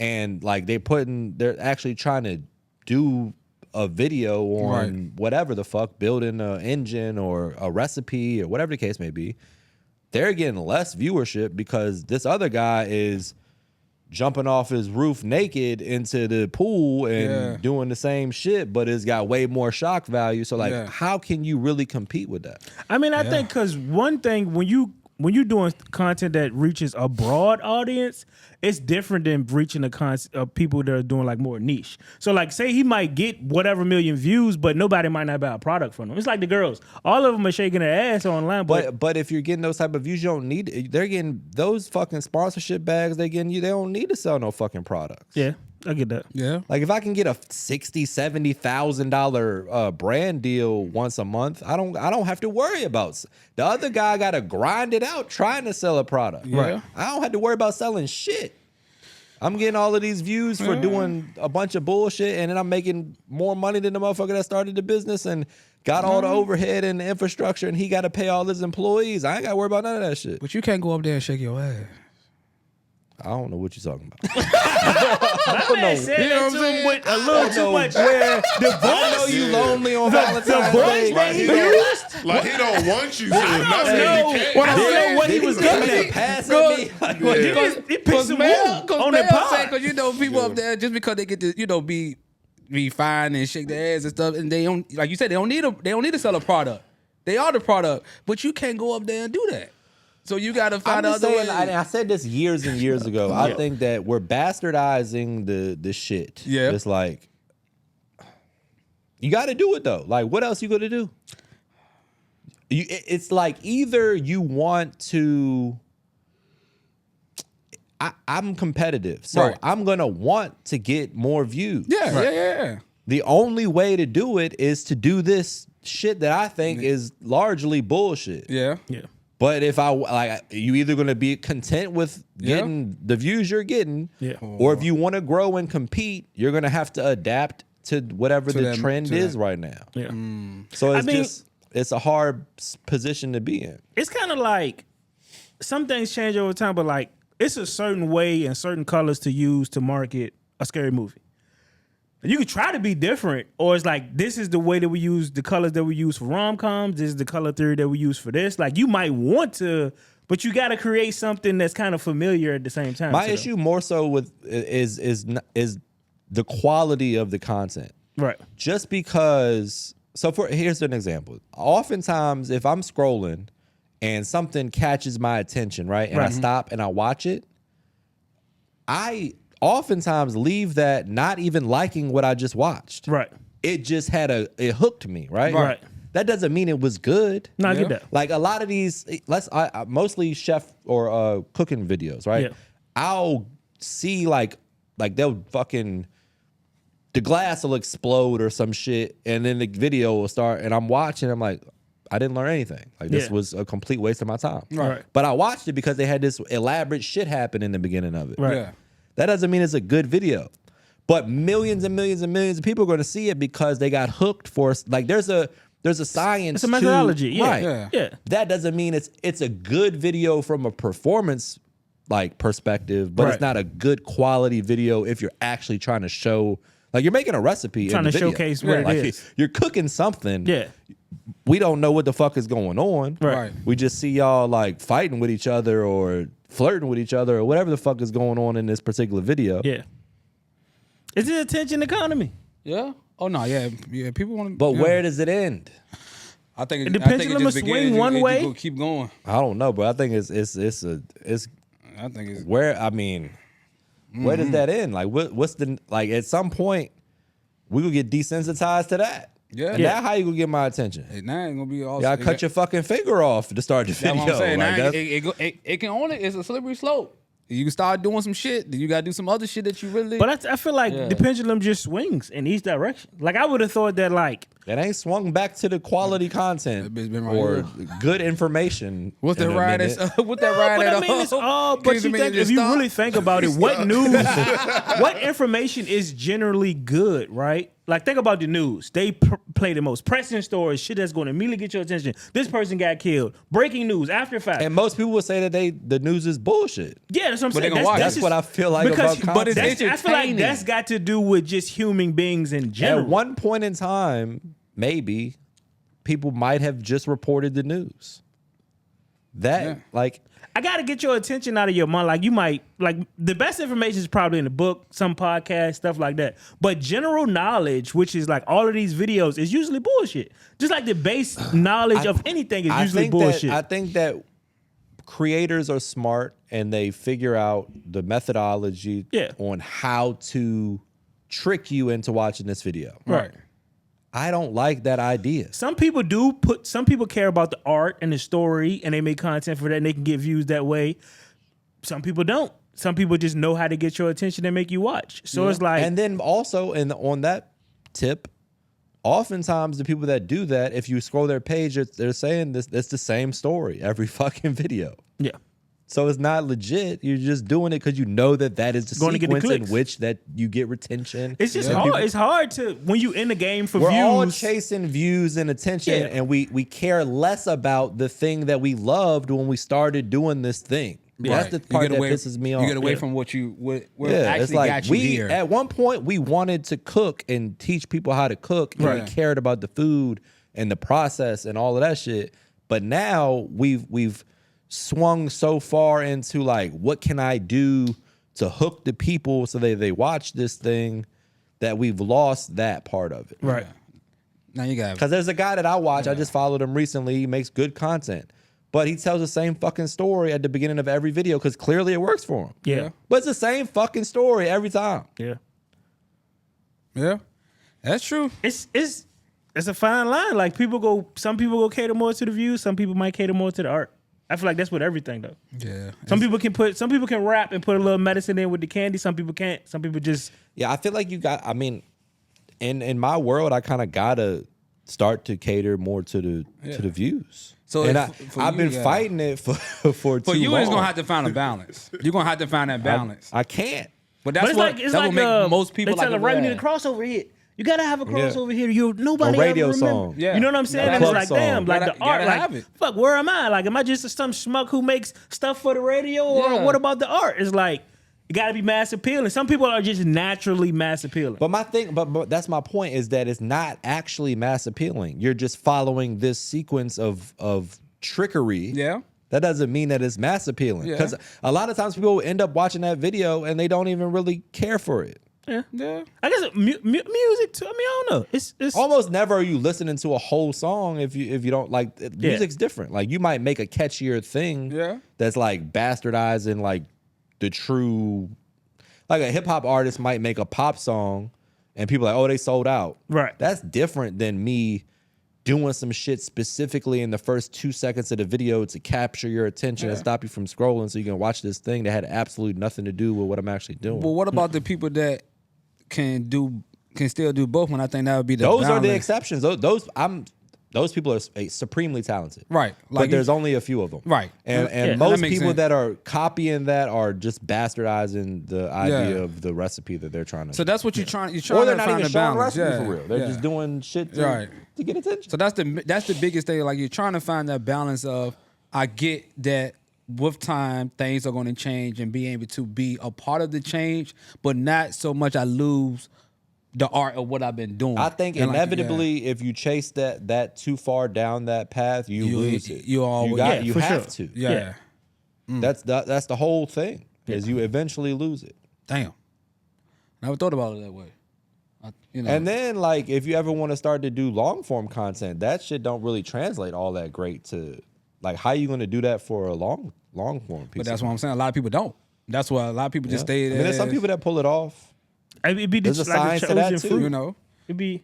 and like they're actually trying to do a video on whatever the fuck, building an engine or a recipe or whatever the case may be, they're getting less viewership because this other guy is jumping off his roof naked into the pool and doing the same shit, but it's got way more shock value. So like, how can you really compete with that? I mean, I think because one thing when you're doing content that reaches a broad audience, it's different than reaching people that are doing like more niche. So like, say he might get whatever million views, but nobody might not buy a product from him. It's like the girls; all of them are shaking their ass online. But if you're getting those type of views, you don't need. They're getting those fucking sponsorship bags. They don't need to sell no fucking products. yeah, I get that. Yeah. Like if I can get a $60,000-$70,000 brand deal once a month, I don't have to worry about. The other guy got to grind it out trying to sell a product. Right. I don't have to worry about selling shit. I'm getting all of these views for doing a bunch of bullshit, and then I'm making more money than the motherfucker that started the business and got all the overhead and the infrastructure, and he got to pay all his employees. I ain't got to worry about none of that shit. But you can't go up there and shake your ass. I don't know what you're talking about. My man said You know that what I'm to him saying? with a little too much. Where The I know voice, you lonely on Valentine's the voice Day. that he used. Like he don't want you to. Not I don't saying know. he can't. I don't know what he was getting at. Pass Go- at me. Like, Go- Yeah. Cause- He picked Cause some Mel, wood on the pod. because you know people up there just because they get to be fine and shake their ass and stuff, and they don't, like you said, they don't need to sell a product. They are the product, but you can't go up there and do that. So you got to I'm find just other saying, ways. I said this years and years ago. I think that we're bastardizing the shit. Yeah. It's like, you got to do it though. Like, what else you going to do? It's like either you want to. I'm competitive, so Right. I'm gonna want to get more views. yeah. The only way to do it is to do this shit that I think is largely bullshit. Yeah. Yeah. But if you either gonna be content with getting the views you're getting, Yeah. or if you want to grow and compete, you're gonna have to adapt to whatever the trend is right now. Yeah. So I it's mean- it's a hard position to be in. It's kind of like some things change over time, but like it's a certain way and certain colors to use to market a scary movie. You could try to be different, or it's like this is the way that we use the colors that we use for rom-coms. This is the color theory that we use for this. Like you might want to, but you got to create something that's kind of familiar at the same time. My to them. issue more so with is the quality of the content. right? Just because, here's an example. Oftentimes, if I'm scrolling and something catches my attention, right, and I stop and I watch it, I oftentimes leave that not even liking what I just watched. Right. It just it hooked me, right? Right. That doesn't mean it was good. No, I get that. Like a lot of these, mostly chef or cooking videos, right? Yeah. I'll see like they'll fucking, the glass will explode or some shit, and then the video will start, and I'm watching. I'm like, I didn't learn anything. Like this Yeah. was a complete waste of my time. Right. But I watched it because they had this elaborate shit happen in the beginning of it. Right. Yeah. That doesn't mean it's a good video. But millions and millions and millions of people are going to see it because they got hooked for, like, there's a science. It's a methodology. Yeah. Right. Yeah. That doesn't mean it's a good video from a performance like perspective, but Right. it's not a good quality video if you're actually trying to show, like, you're making a recipe. Trying in the to video. showcase what it Like, is. You're cooking something. Yeah. We don't know what the fuck is going on. Right. We just see y'all like fighting with each other or flirting with each other or whatever the fuck is going on in this particular video. Yeah. It's the attention economy. Yeah. Oh no. Yeah. Yeah. People want to. But where does it end? I think The pendulum will just swing begins, one way. Go keep going. I don't know, but I think it's I think it's. where, I mean, where does that end? Like what's the, like, at some point we will get desensitized to that. Yeah. And Yeah. now how you gonna get my attention? Hey, now ain't gonna be all. Y'all cut your fucking finger off to start the That's video. what I'm saying. Like, Now that's- it can only. It's a slippery slope. You start doing some shit, then you gotta do some other shit that you really. But I feel like the pendulum just swings in each direction. Like I would have thought that like it ain't swung back to the quality content bitch been right or good information. What's that in a ride? minute. What's that ride? But at I mean, it's all. But Gives you me think just if you stop. really think about it, what news, what information is generally good, right? Like think about the news. They play the most pressing stories, shit that's going to immediately get your attention. This person got killed. Breaking news after fact. And most people would say that the news is bullshit. Yeah, that's what I'm But they saying. gonna watch it. That's what I feel like because, about but it's content. I feel like entertaining. that's got to do with just human beings in general. At one point in time, maybe people might have just reported the news. That like I gotta get your attention out of your mind. Like you might like the best information is probably in the book, some podcast, stuff like that. But general knowledge, which is like all of these videos, is usually bullshit. Just like the base knowledge of anything is usually bullshit. I think that creators are smart and they figure out the methodology on how to trick you into watching this video. Right. I don't like that idea. Some people care about the art and the story and they make content for that and they can get views that way. Some people don't. Some people just know how to get your attention and make you watch. So it's like, and then also on that tip, oftentimes the people that do that, if you scroll their page, they're saying this, it's the same story every fucking video. yeah. So it's not legit. You're just doing it because you know that is the Going to get the sequence in clicks. which that you get retention. It's just And hard. people- It's hard to when you in the game for We're views. all chasing views and attention, Yeah. and we care less about the thing that we loved when we started doing this thing. That's the part that pisses me off. You get away from what Yeah, actually it's like got you we here. at one point we wanted to cook and teach people how to cook, and we cared about the food and the process and all of that shit. But now we've swung so far into like, what can I do to hook the people so they watch this thing, that we've lost that part of it. Right. Now you got Because there's a guy that I watch. I just followed him recently. He makes good content. But he tells the same fucking story at the beginning of every video because clearly it works for him. Yeah. But it's the same fucking story every time. Yeah. Yeah, that's true. It's a fine line. Like some people go cater more to the views. Some people might cater more to the art. I feel like that's with everything though. Yeah. Some people can rap and put a little medicine in with the candy. Some people can't. Some people just Yeah, I feel like in my world, I kind of gotta start to cater more to the views. So and I've I've been fighting it for too For you, long. it's gonna have to find a balance. You're gonna have to find that balance. I can't. But that's it's what like that will make most people they tell like. them, right, we need a crossover hit. You gotta have a crossover here. Nobody A radio ever remember. song. Yeah. You know what I'm saying? Like And it's club like, song. damn, like Gotta- the art, gotta like, have it. fuck, where am I? Like, am I just some schmuck who makes stuff for the radio, or Yeah. what about the art? It's like, it gotta be mass appealing. Some people are just naturally mass appealing. But my thing, but that's my point, is that it's not actually mass appealing. You're just following this sequence of trickery. Yeah. That doesn't mean that it's mass appealing. Yeah. Because a lot of times people end up watching that video and they don't even really care for it. Yeah. I guess music too. I mean, I don't know. It's Almost never are you listening to a whole song if you don't like music's different. Like you might make a catchier thing that's like bastardizing like the true, like a hip hop artist might make a pop song and people are like, oh, they sold out. Right. That's different than me doing some shit specifically in the first 2 seconds of the video to capture your attention and stop you from scrolling so you can watch this thing that had absolutely nothing to do with what I'm actually doing. Well, what about the people that can still do both? When I think that would be the Those are the balance. exceptions. Those people are supremely talented. Right. But Like there's only a few of them. Right. And Yeah, that most makes people sense. that are copying that are just bastardizing the idea Yeah. of the recipe that they're trying to. So that's what you're trying. You're or trying they're to not find even a showing balance. recipe Yeah. for real. They're Yeah. just doing shit Right. to get attention. So that's the biggest thing. Like you're trying to find that balance of, I get that with time things are going to change and be able to be a part of the change, but not so much I lose the art of what I've been doing. I think And like, inevitably, if you chase that too far down that path, you lose it. you always- Yeah, you for have sure. to. yeah. That's the whole thing. Is you eventually lose it. Damn. Never thought about it that way. And then, like, if you ever want to start to do long form content, that shit don't really translate all that great to, like, how you going to do that for a long form piece? But that's what I'm saying. A lot of people don't. That's why a lot of people just stay there. I mean, there's some people that pull it off. it'd be There's a like science the to that, chosen too. fruit. you know. It'd be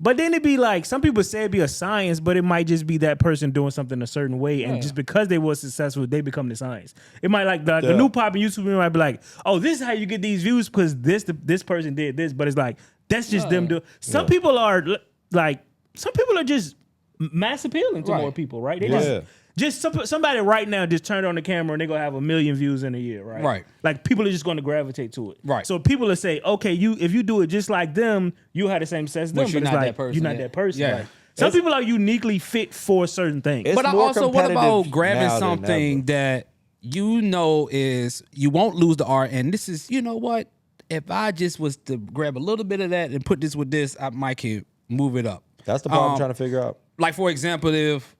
But then it'd be like, some people say it'd be a science, but it might just be that person doing something a certain way. And just because they were successful, they become the science. It might like the new popping YouTuber might be like, oh, this is how you get these views because this person did this. But it's like, that's just them doing. Some people are like, some people are just mass appealing to more people, right? They just somebody right now just turned on the camera and they're gonna have 1 million views in a year, right? Right. Like people are just gonna gravitate to it. Right. So people will say, okay, if you do it just like them, you have the same success as them. But you're it's not like that person, you're not that person. Yeah. Right? Some people are uniquely fit for certain things. It's But I more also, what about competitive grabbing now than something ever. that you know is you won't lose the art, and this is, you know what? If I just was to grab a little bit of that and put this with this, I might can move it up. That's the part I'm trying to figure out. Like for example, if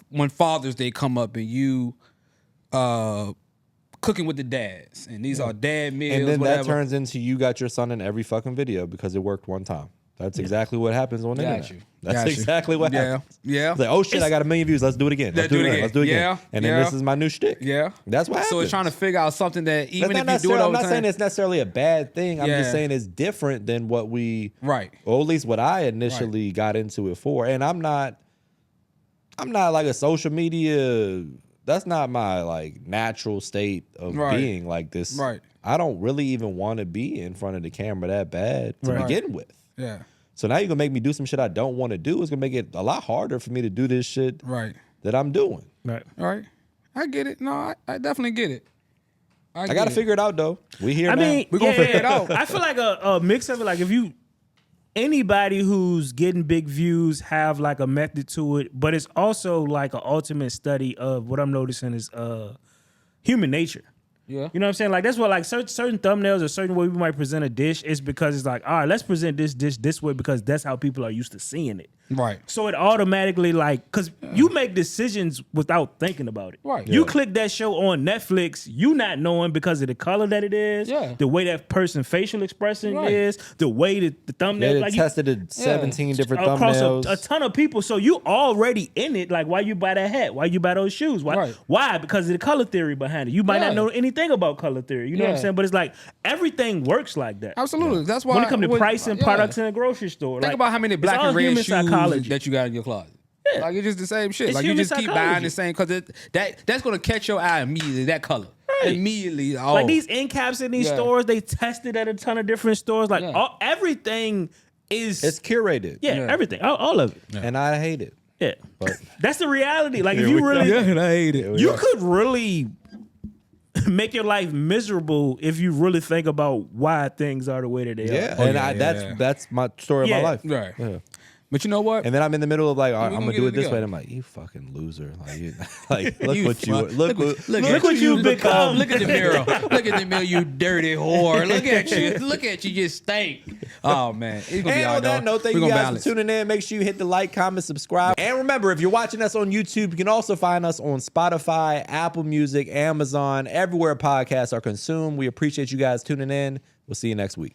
when Father's Day come up and you cooking with the dads, and these are dad meals, And then whatever. that turns into you got your son in every fucking video because it worked one time. That's exactly what happens on the Got internet. you. That's Got you. exactly what Yeah. happens. Yeah. It's like, oh shit, I got 1 million views. Let's do it again. Let's do it again. Let's do it again. Yeah. And then Yeah. this is my new shtick. Yeah. That's what happens. So it's trying to figure out something that even That's if not you do it necessarily- all I'm the not time. saying it's necessarily a bad thing. I'm Yeah. just saying it's different than what we, Right. or at least what I initially got into it for. And I'm not like a social media. That's not my like natural state of Right. being like this. Right. I don't really even want to be in front of the camera that bad to Right. begin with. Yeah. So now you're gonna make me do some shit I don't want to do. It's gonna make it a lot harder for me to do this shit Right. that I'm doing. Right. All right. I get it. No, I definitely get it. I gotta figure it out though. We here I now. mean, We're gonna figure it out. I feel like a mix of it. Like if you anybody who's getting big views have like a method to it, but it's also like an ultimate study of what I'm noticing is human nature. Yeah. You know what I'm saying? Like that's what like certain thumbnails or certain way we might present a dish is because it's like, all right, let's present this dish this way because that's how people are used to seeing it. Right. So it automatically like, cause you make decisions without thinking about it. Right. You Yeah. click that show on Netflix, you not knowing because of the color that it is, Yeah. the way that person facial expression Right. is, the way that the thumbnail, They like tested it 17 different across thumbnails. a ton of people. So you already in it. Like why you buy that hat? Why you buy those shoes? Why? Right. Why? Because of the color theory behind it. You might Yeah. not know anything about color theory. You know what I'm Yeah. saying? But it's like everything works like that. Absolutely. That's why When it comes to pricing products in a grocery store, Think like, about how many it's black all and red human shoes psychology. that you got in your closet. Like it's just the same shit. It's Like you human just keep psychology. buying the same because that's gonna catch your eye immediately. That color immediately. Oh, Like these end caps in these Yeah. stores, they tested at a ton of different stores. Like Yeah. everything is It's curated. yeah, everything, all of it. And I hate it. Yeah, But that's the reality. Like if Here you we really, go. and I hate it. you could really make your life miserable if you really think about why things are the way that they yeah, are. and yeah. that's my story of my Yeah. life. Right. Yeah. But you know what? And then I'm in the middle of like, all right, We I'm gonna gonna do get it it this way. together. And I'm like, you fucking loser. Like, look You what you fuck- look what you've become. Look at the mirror. Look at the mirror, you dirty whore. Look at you. Look at you, you stink. Oh man, it's gonna be And all on that right, note, thank We're you gonna guys balance. for tuning in. Make sure you hit the like, comment, subscribe. And remember, if you're watching us on YouTube, you can also find us on Spotify, Apple Music, Amazon, everywhere podcasts are consumed. We appreciate you guys tuning in. We'll see you next week.